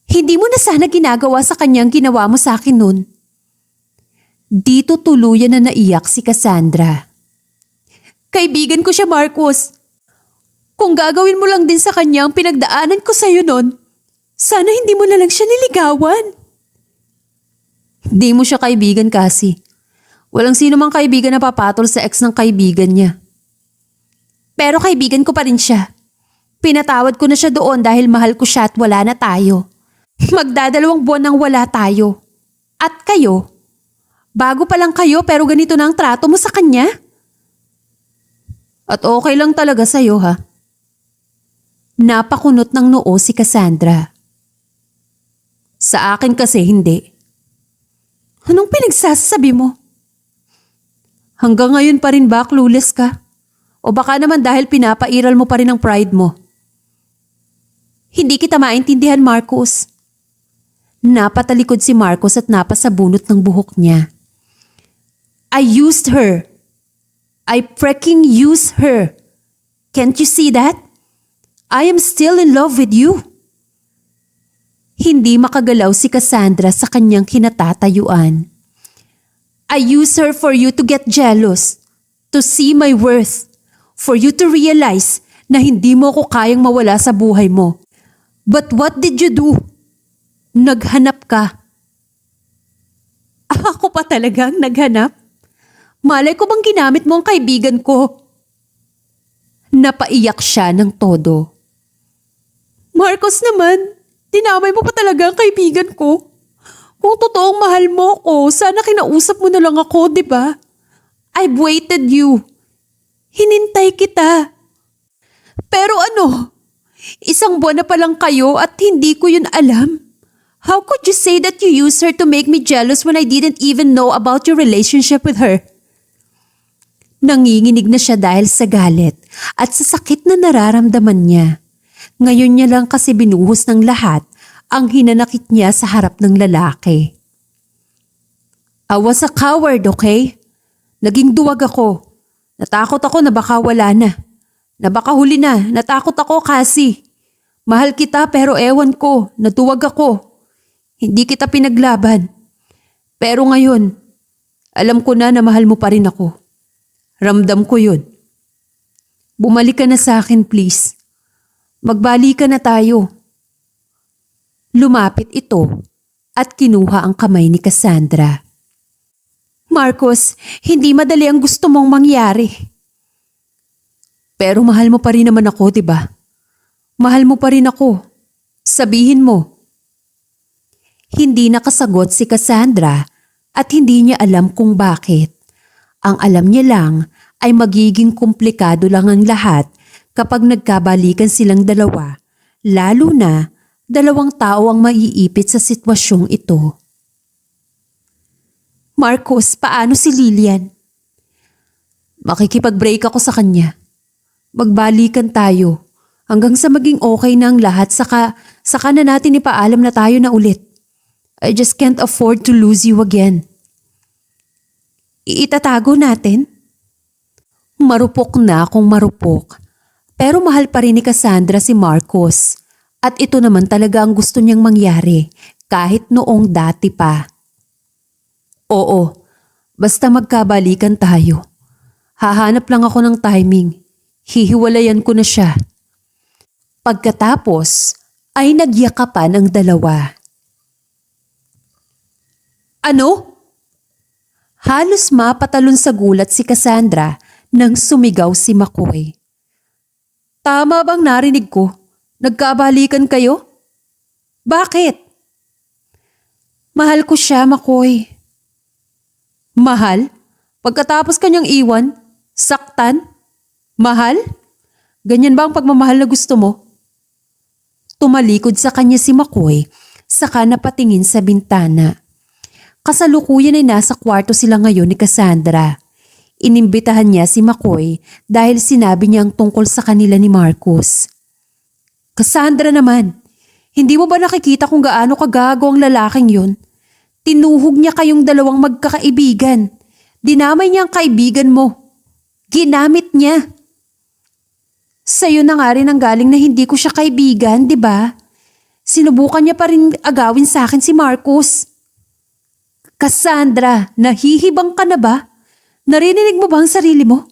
Hindi mo na sana ginagawa sa kanya ang ginawa mo sa akin nun. Dito tuluyan na naiyak si Cassandra. Kaibigan ko siya, Marcos. Kung gagawin mo lang din sa kanya ang pinagdaanan ko sa'yo nun, sana hindi mo na lang siya niligawan. Di mo siya kaibigan kasi. Walang sino mang kaibigan na papatol sa ex ng kaibigan niya. Pero kaibigan ko pa rin siya. Pinatawad ko na siya doon dahil mahal ko siya at wala na tayo. Magdadalawang buwan nang wala tayo. At kayo? Bago pa lang kayo pero ganito na ang trato mo sa kanya? At okay lang talaga sa'yo ha? Napakunot ng noo si Cassandra. Sa akin kasi hindi. Anong pinagsasabi mo? Hanggang ngayon pa rin ba clueless ka? O baka naman dahil pinapairal mo pa rin ang pride mo? Hindi kita maintindihan, Marcos. Napatalikod si Marcos at napasabunot ng buhok niya. I used her. I freaking used her. Can't you see that? I am still in love with you. Hindi makagalaw si Cassandra sa kanyang kinatatayuan. I use her for you to get jealous, to see my worth, for you to realize na hindi mo ko kayang mawala sa buhay mo. But what did you do? Naghanap ka. Ako pa talagang naghanap? Malay ko bang ginamit mo ang kaibigan ko? Napaiyak siya ng todo. Marcos naman, dinamay mo pa talaga ang kaibigan ko. Kung totoong mahal mo ko, sana kinausap mo na lang ako, di ba? I've waited you. Hinintay kita. Pero ano? Isang buwan na palang kayo at hindi ko yun alam. How could you say that you used her to make me jealous when I didn't even know about your relationship with her? Nanginginig na siya dahil sa galit at sa sakit na nararamdaman niya. Ngayon niya lang kasi binuhos ng lahat ang hinanakit niya sa harap ng lalaki. I was a coward, okay? Naging duwag ako. Natakot ako na baka wala na. Na baka huli na. Natakot ako kasi. Mahal kita pero ewan ko, natuwag ako. Hindi kita pinaglaban. Pero ngayon, alam ko na mahal mo pa rin ako. Ramdam ko yun. Bumalik ka na sa akin, please. Magbalikan na tayo. Lumapit ito at kinuha ang kamay ni Cassandra. Marcos, hindi madali ang gusto mong mangyari. Pero mahal mo pa rin naman ako, diba? Mahal mo pa rin ako. Sabihin mo. Hindi nakasagot si Cassandra at hindi niya alam kung bakit. Ang alam niya lang ay magiging komplikado lang ang lahat kapag nagkabalikan silang dalawa, lalo na dalawang tao ang maiipit sa sitwasyong ito. Marcos, paano si Lilian? Makikipag-break ako sa kanya. Magbalikan tayo hanggang sa maging okay na ang lahat saka na natin ipaalam na tayo na ulit. I just can't afford to lose you again. Iitatago natin? Marupok na akong marupok. Pero mahal pa rin ni Cassandra si Marcos. At ito naman talaga ang gusto niyang mangyari kahit noong dati pa. Oo, basta magkabalikan tayo. Hahanap lang ako ng timing. Hihiwalayan ko na siya. Pagkatapos ay nagyakapan ang dalawa. Ano? Halos mapatalon sa gulat si Cassandra nang sumigaw si McCoy. Tama bang narinig ko? Nagkabalikan kayo? Bakit? Mahal ko siya, McCoy. Mahal? Pagkatapos kanyang iwan? Saktan? Mahal? Ganyan ba ang pagmamahal na gusto mo? Tumalikod sa kanya si McCoy, saka napatingin sa bintana. Kasalukuyan ay nasa kwarto sila ngayon ni Cassandra. Inimbitahan niya si McCoy dahil sinabi niya ang tungkol sa kanila ni Marcos. Cassandra naman, hindi mo ba nakikita kung gaano kagago ang lalaking yun? Tinuhog niya kayong dalawang magkakaibigan. Dinamay niya ang kaibigan mo. Ginamit niya. Sa'yo na nga rin ang galing na hindi ko siya kaibigan, di ba? Sinubukan niya pa rin agawin sa akin si Marcos. Cassandra, nahihibang ka na ba? Narinig mo ba ang sarili mo?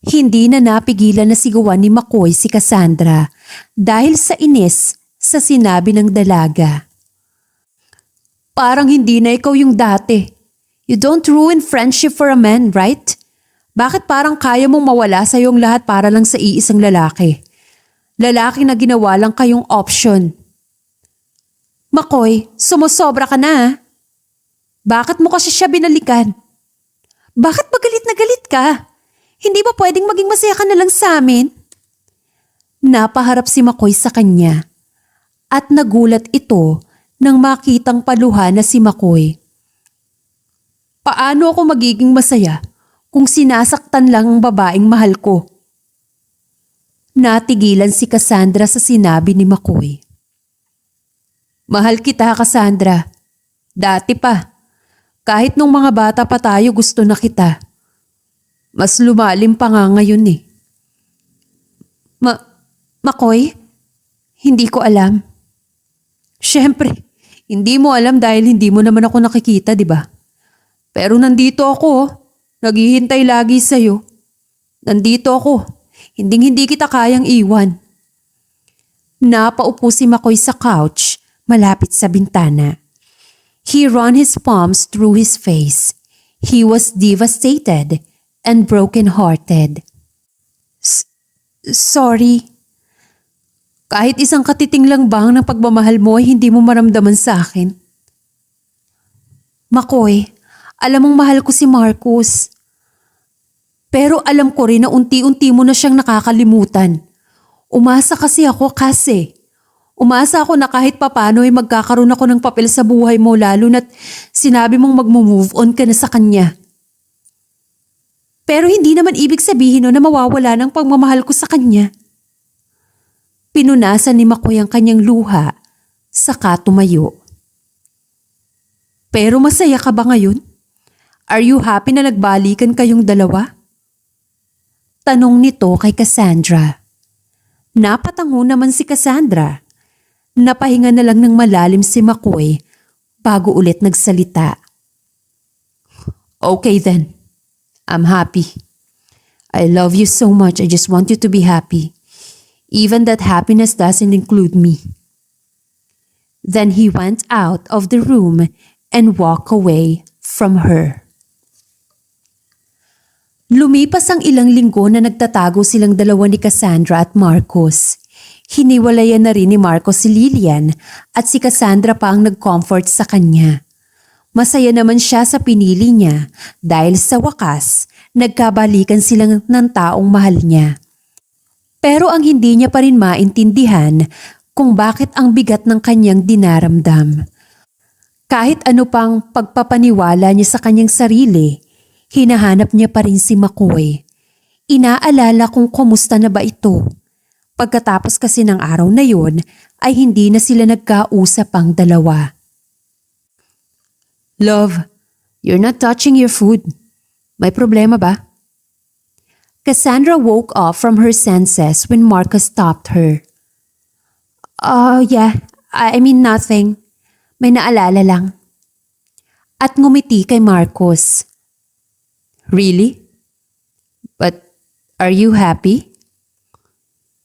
Hindi na napigilan na sigawan ni McCoy si Cassandra dahil sa inis sa sinabi ng dalaga. Parang hindi na ikaw yung dati. You don't ruin friendship for a man, right? Bakit parang kaya mong mawala sa iyong lahat para lang sa iisang lalaki? Lalaki na ginawa lang kayong option. McCoy, sumusobra ka na ah. Bakit mo kasi siya binalikan? Bakit ba galit na galit ka? Hindi ba pwedeng maging masaya ka na lang sa amin? Napaharap si McCoy sa kanya at nagulat ito nang makitang paluha na si McCoy. Paano ako magiging masaya kung sinasaktan lang ang babaeng mahal ko? Natigilan si Cassandra sa sinabi ni McCoy. Mahal kita, Cassandra. Dati pa. Kahit nung mga bata pa tayo gusto na kita. Mas lumalim pa nga ngayon eh. McCoy, hindi ko alam. Siyempre, hindi mo alam dahil hindi mo naman ako nakikita, di ba? Pero nandito ako, oh. Naghihintay lagi sa'yo. Nandito ako. Hinding-hindi kita kayang iwan. Napaupo si McCoy sa couch, malapit sa bintana. He ran his palms through his face. He was devastated and broken-hearted. Sorry. Kahit isang katiting lang bang ng pagmamahal mo ay hindi mo maramdaman sa akin. McCoy, alam mong mahal ko si Marcus. Pero alam ko rin na unti-unti mo na siyang nakakalimutan. Umasa kasi ako kasi. Umasa ako na kahit papano ay magkakaroon ako ng papel sa buhay mo lalo na't sinabi mong mag-move on ka na sa kanya. Pero hindi naman ibig sabihin na mawawala ng pagmamahal ko sa kanya. Pinunasan ni McCoy ang kanyang luha, saka tumayo. Pero masaya ka ba ngayon? Are you happy na nagbalikan kayong dalawa? Tanong nito kay Cassandra. Napatango naman si Cassandra. Napahinga na lang ng malalim si McCoy bago ulit nagsalita. Okay then. I'm happy. I love you so much. I just want you to be happy. Even that happiness doesn't include me. Then he went out of the room and walked away from her. Lumipas ang ilang linggo na nagtatago silang dalawa ni Cassandra at Marcus. Hiniwalayan na rin ni Marcos si Lilian at si Cassandra pa ang nag-comfort sa kanya. Masaya naman siya sa pinili niya dahil sa wakas, nagkabalikan silang ng taong mahal niya. Pero ang hindi niya pa rin maintindihan kung bakit ang bigat ng kanyang dinaramdam. Kahit ano pang pagpapaniwala niya sa kanyang sarili, hinahanap niya pa rin si McCoy. Inaalala kung kumusta na ba ito. Pagkatapos kasi ng araw na yun, ay hindi na sila nagkausap ang dalawa. Love, you're not touching your food. May problema ba? Cassandra woke up from her senses when Marcus stopped her. Yeah. I mean nothing. May naalala lang. At ngumiti kay Marcus. Really? But are you happy?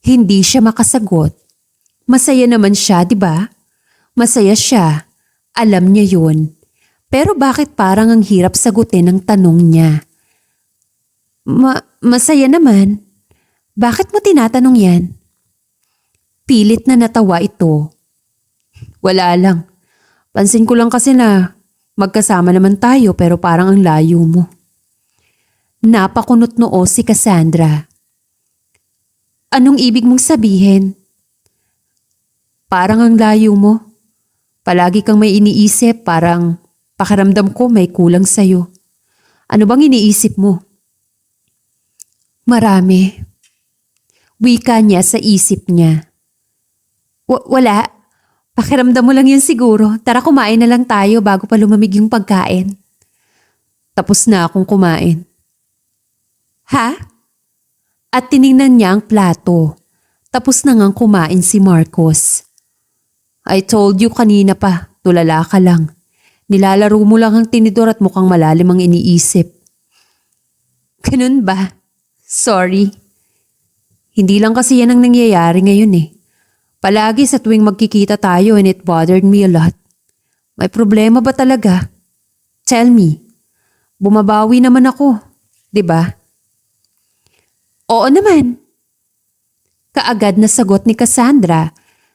Hindi siya makasagot. Masaya naman siya, di ba? Masaya siya. Alam niya yun. Pero bakit parang ang hirap sagutin ang tanong niya? Masaya naman. Bakit mo tinatanong yan? Pilit na natawa ito. Wala lang. Pansin ko lang kasi na magkasama naman tayo pero parang ang layo mo. Napakunot noo si Cassandra. Anong ibig mong sabihin? Parang ang layo mo. Palagi kang may iniisip, parang pakiramdam ko may kulang sa'yo. Ano bang iniisip mo? Marami. Wika niya sa isip niya. Wala. Pakiramdam mo lang yun siguro. Tara kumain na lang tayo bago pa lumamig yung pagkain. Tapos na akong kumain. Ha? At tiningnan niya ang plato. Tapos na ngang kumain si Marcos. I told you kanina pa, tulala ka lang. Nilalaro mo lang ang tinidor at mukhang malalim ang iniisip. Ganun ba? Sorry. Hindi lang kasi yan ang nangyayari ngayon eh. Palagi sa tuwing magkikita tayo and it bothered me a lot. May problema ba talaga? Tell me. Bumabawi naman ako, 'di ba? Oo naman. Kaagad na sagot ni Cassandra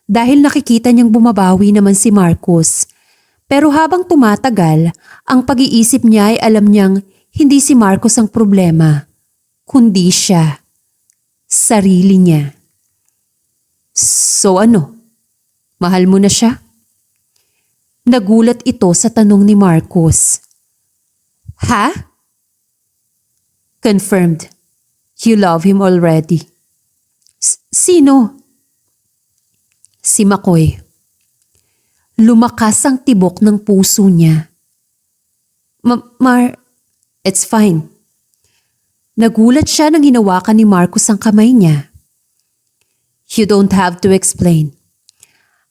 dahil nakikita niyang bumabawi naman si Marcus. Pero habang tumatagal, ang pag-iisip niya ay alam niyang hindi si Marcus ang problema, kundi siya. Sarili niya. So ano? Mahal mo na siya? Nagulat ito sa tanong ni Marcus. Ha? Confirmed. You love him already. Sino? Si McCoy. Lumakas ang tibok ng puso niya. It's fine. Nagulat siya nang hinawakan ni Marcus ang kamay niya. You don't have to explain.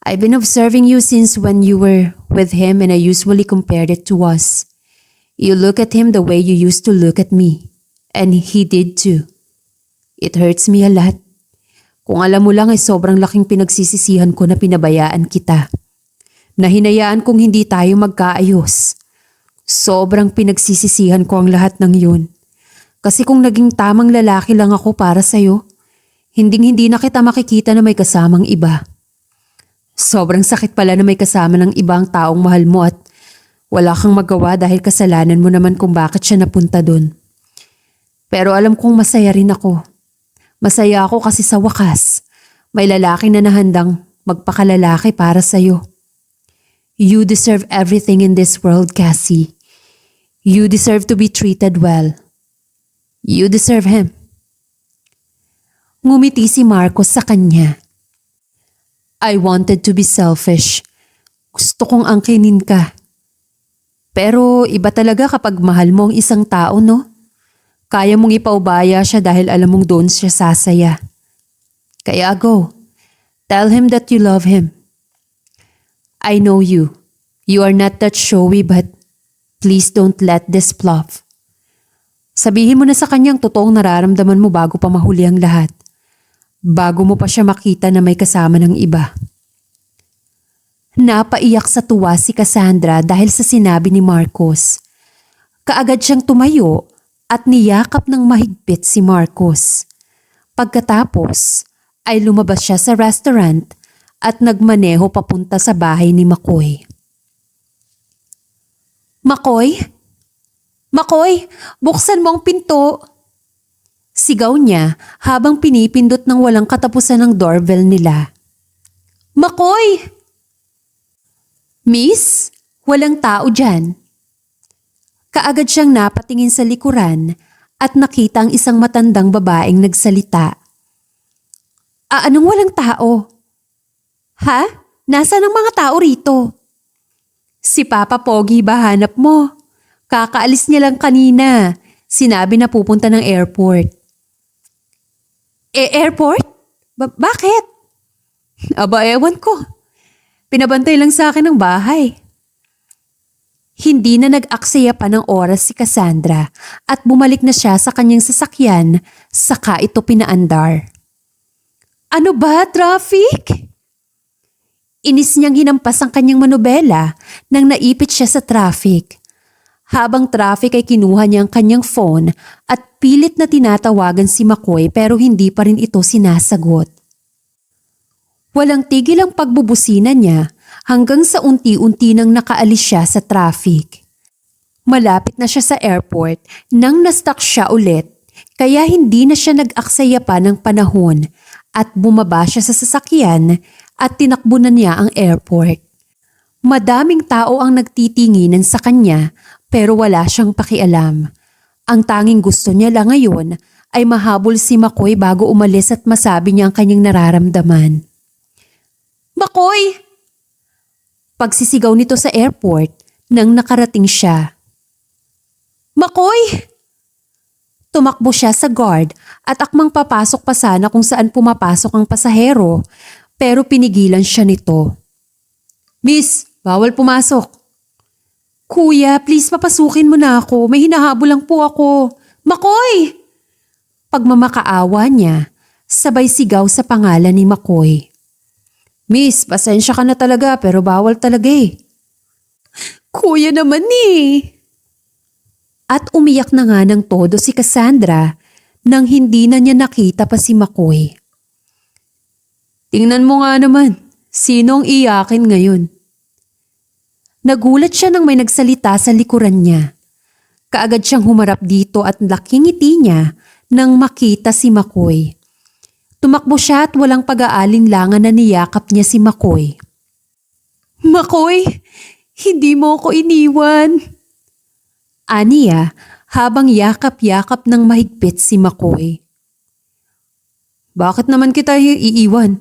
I've been observing you since when you were with him and I usually compared it to us. You look at him the way you used to look at me. And he did too. It hurts me a lot. Kung alam mo lang ay sobrang laking pinagsisisihan ko na pinabayaan kita. Na hinayaan kong hindi tayo magkaayos. Sobrang pinagsisisihan ko ang lahat ng yun. Kasi kung naging tamang lalaki lang ako para sa'yo, hindi na kita makikita na may kasamang iba. Sobrang sakit pala na may kasama ng ibang taong mahal mo at wala kang magawa dahil kasalanan mo naman kung bakit siya napunta dun. Pero alam kong masaya rin ako. Masaya ako kasi sa wakas, may lalaki na nahandang magpakalalaki para sa'yo. You deserve everything in this world, Cassie. You deserve to be treated well. You deserve him. Ngumiti si Marcos sa kanya. I wanted to be selfish. Gusto kong angkinin ka. Pero iba talaga kapag mahal mo ang isang tao, no? Kaya mong ipaubaya siya dahil alam mong doon siya sasaya. Kaya go. Tell him that you love him. I know you. You are not that showy but please don't let this bluff. Sabihin mo na sa kanyang totoong nararamdaman mo bago pa mahuli ang lahat. Bago mo pa siya makita na may kasama ng iba. Napaiyak sa tuwa si Cassandra dahil sa sinabi ni Marcos. Kaagad siyang tumayo at niyakap ng mahigpit si Marcos. Pagkatapos ay lumabas siya sa restaurant at nagmaneho papunta sa bahay ni McCoy. McCoy? McCoy, buksan mo ang pinto! Sigaw niya habang pinipindot ng walang katapusan ng doorbell nila. McCoy! Miss, walang tao dyan. Kaagad siyang napatingin sa likuran at nakita ang isang matandang babaeng nagsalita. Anong walang tao? Ha? Nasaan ang mga tao rito? Si Papa Pogi ba hanap mo? Kakaalis niya lang kanina. Sinabi na pupunta ng airport. Airport? Bakit? Aba, ewan ko. Pinabantay lang sa akin ng bahay. Hindi na nag-aksaya pa ng oras si Cassandra at bumalik na siya sa kanyang sasakyan saka ito pinaandar. Ano ba, traffic? Inis niyang hinampas ang kanyang manobela nang naipit siya sa traffic. Habang traffic ay kinuha niya ang kanyang phone at pilit na tinatawagan si McCoy pero hindi pa rin ito sinasagot. Walang tigil ang pagbubusina niya hanggang sa unti-unti nang nakaalis siya sa traffic. Malapit na siya sa airport nang na-stuck siya ulit kaya hindi na siya nag-aksaya pa ng panahon at bumaba siya sa sasakyan at tinakbo na niya ang airport. Madaming tao ang nagtitinginan sa kanya pero wala siyang pakialam. Ang tanging gusto niya lang ngayon ay mahabol si McCoy bago umalis at masabi niya ang kanyang nararamdaman. McCoy! Pagsisigaw nito sa airport nang nakarating siya. McCoy! Tumakbo siya sa guard at akmang papasok pa sana kung saan pumapasok ang pasahero pero pinigilan siya nito. Miss, bawal pumasok. Kuya, please papasukin mo na ako. May hinahabol lang po ako. McCoy! Pagmamakaawa niya, sabay sigaw sa pangalan ni McCoy. Miss, pasensya ka na talaga pero bawal talaga eh. Kuya naman eh. At umiyak na nga ng todo si Cassandra nang hindi na niya nakita pa si McCoy. Tingnan mo nga naman, sino ang iyakin ngayon? Nagulat siya nang may nagsalita sa likuran niya. Kaagad siyang humarap dito at laking ngiti niya nang makita si McCoy. Tumakbo siya at walang pag-aalinlangan na niyakap niya si McCoy. McCoy, hindi mo ako iniwan. Aniya habang yakap-yakap ng mahigpit si McCoy. Bakit naman kita iiwan?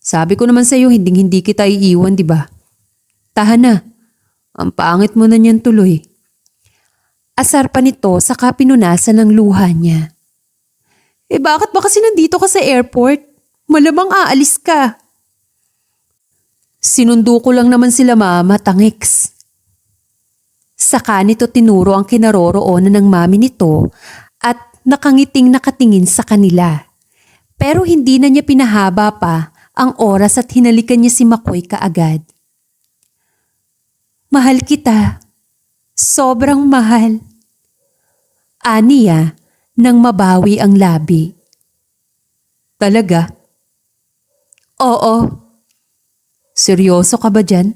Sabi ko naman sa iyo hindi kita iiwan, di ba? Tahan na. Ang pangit mo na niyan tuloy. Asar pa nito saka pinunasan ng luha niya. Bakit ba kasi nandito ka sa airport? Malamang aalis ka. Sinundo ko lang naman sila mama, tangiks. Saka nito tinuro ang kinaroroonan ng mami nito at nakangiting nakatingin sa kanila. Pero hindi na niya pinahaba pa ang oras at hinalikan niya si Makoy kaagad. Mahal kita. Sobrang mahal. Aniya nang mabawi ang labi. Talaga? Oo. Seryoso ka ba dyan?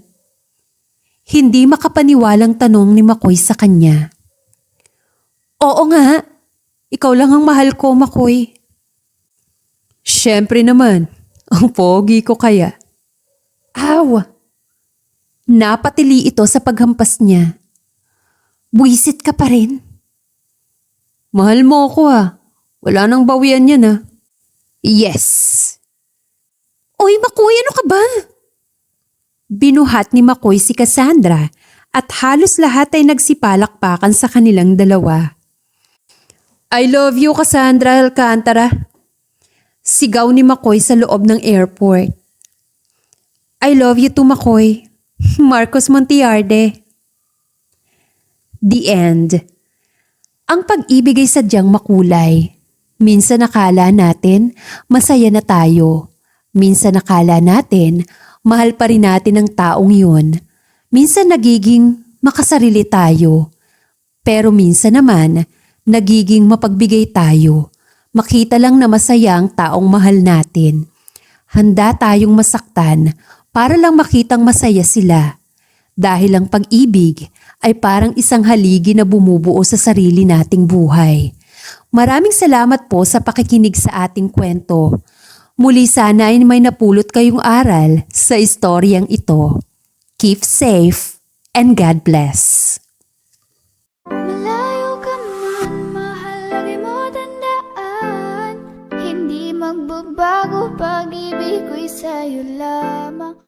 Hindi makapaniwalang tanong ni Makoy sa kanya. Oo nga. Ikaw lang ang mahal ko, Makoy. Siyempre naman. Ang pogi ko kaya. Aw! Napatili ito sa paghampas niya. Buwisit ka pa rin. Mahal mo ako Wala nang bawian yan Yes. Oy, Makoy, ano ka ba? Binuhat ni Makoy si Cassandra at halos lahat ay nagsipalakpakan sa kanilang dalawa. I love you, Cassandra Alcantara. Sigaw ni Makoy sa loob ng airport. I love you too, Makoy. Marcos Montiarde. The end. Ang pag-ibig ay sadyang makulay. Minsan nakala natin masaya na tayo. Minsan nakala natin mahal pa rin natin ang taong yun. Minsan nagiging makasarili tayo. Pero minsan naman, nagiging mapagbigay tayo. Makita lang na masaya ang taong mahal natin. Handa tayong masaktan para lang makitang masaya sila. Dahil ang pag-ibig ay parang isang haligi na bumubuo sa sarili nating buhay. Maraming salamat po sa pakikinig sa ating kwento. Muli sana ay may napulot kayong aral sa istoryang ito. Keep safe and God bless. Malayo ka man, mahal, lagi mo tandaan. Hindi magbabago, pag-ibig ko'y sa'yo lamang.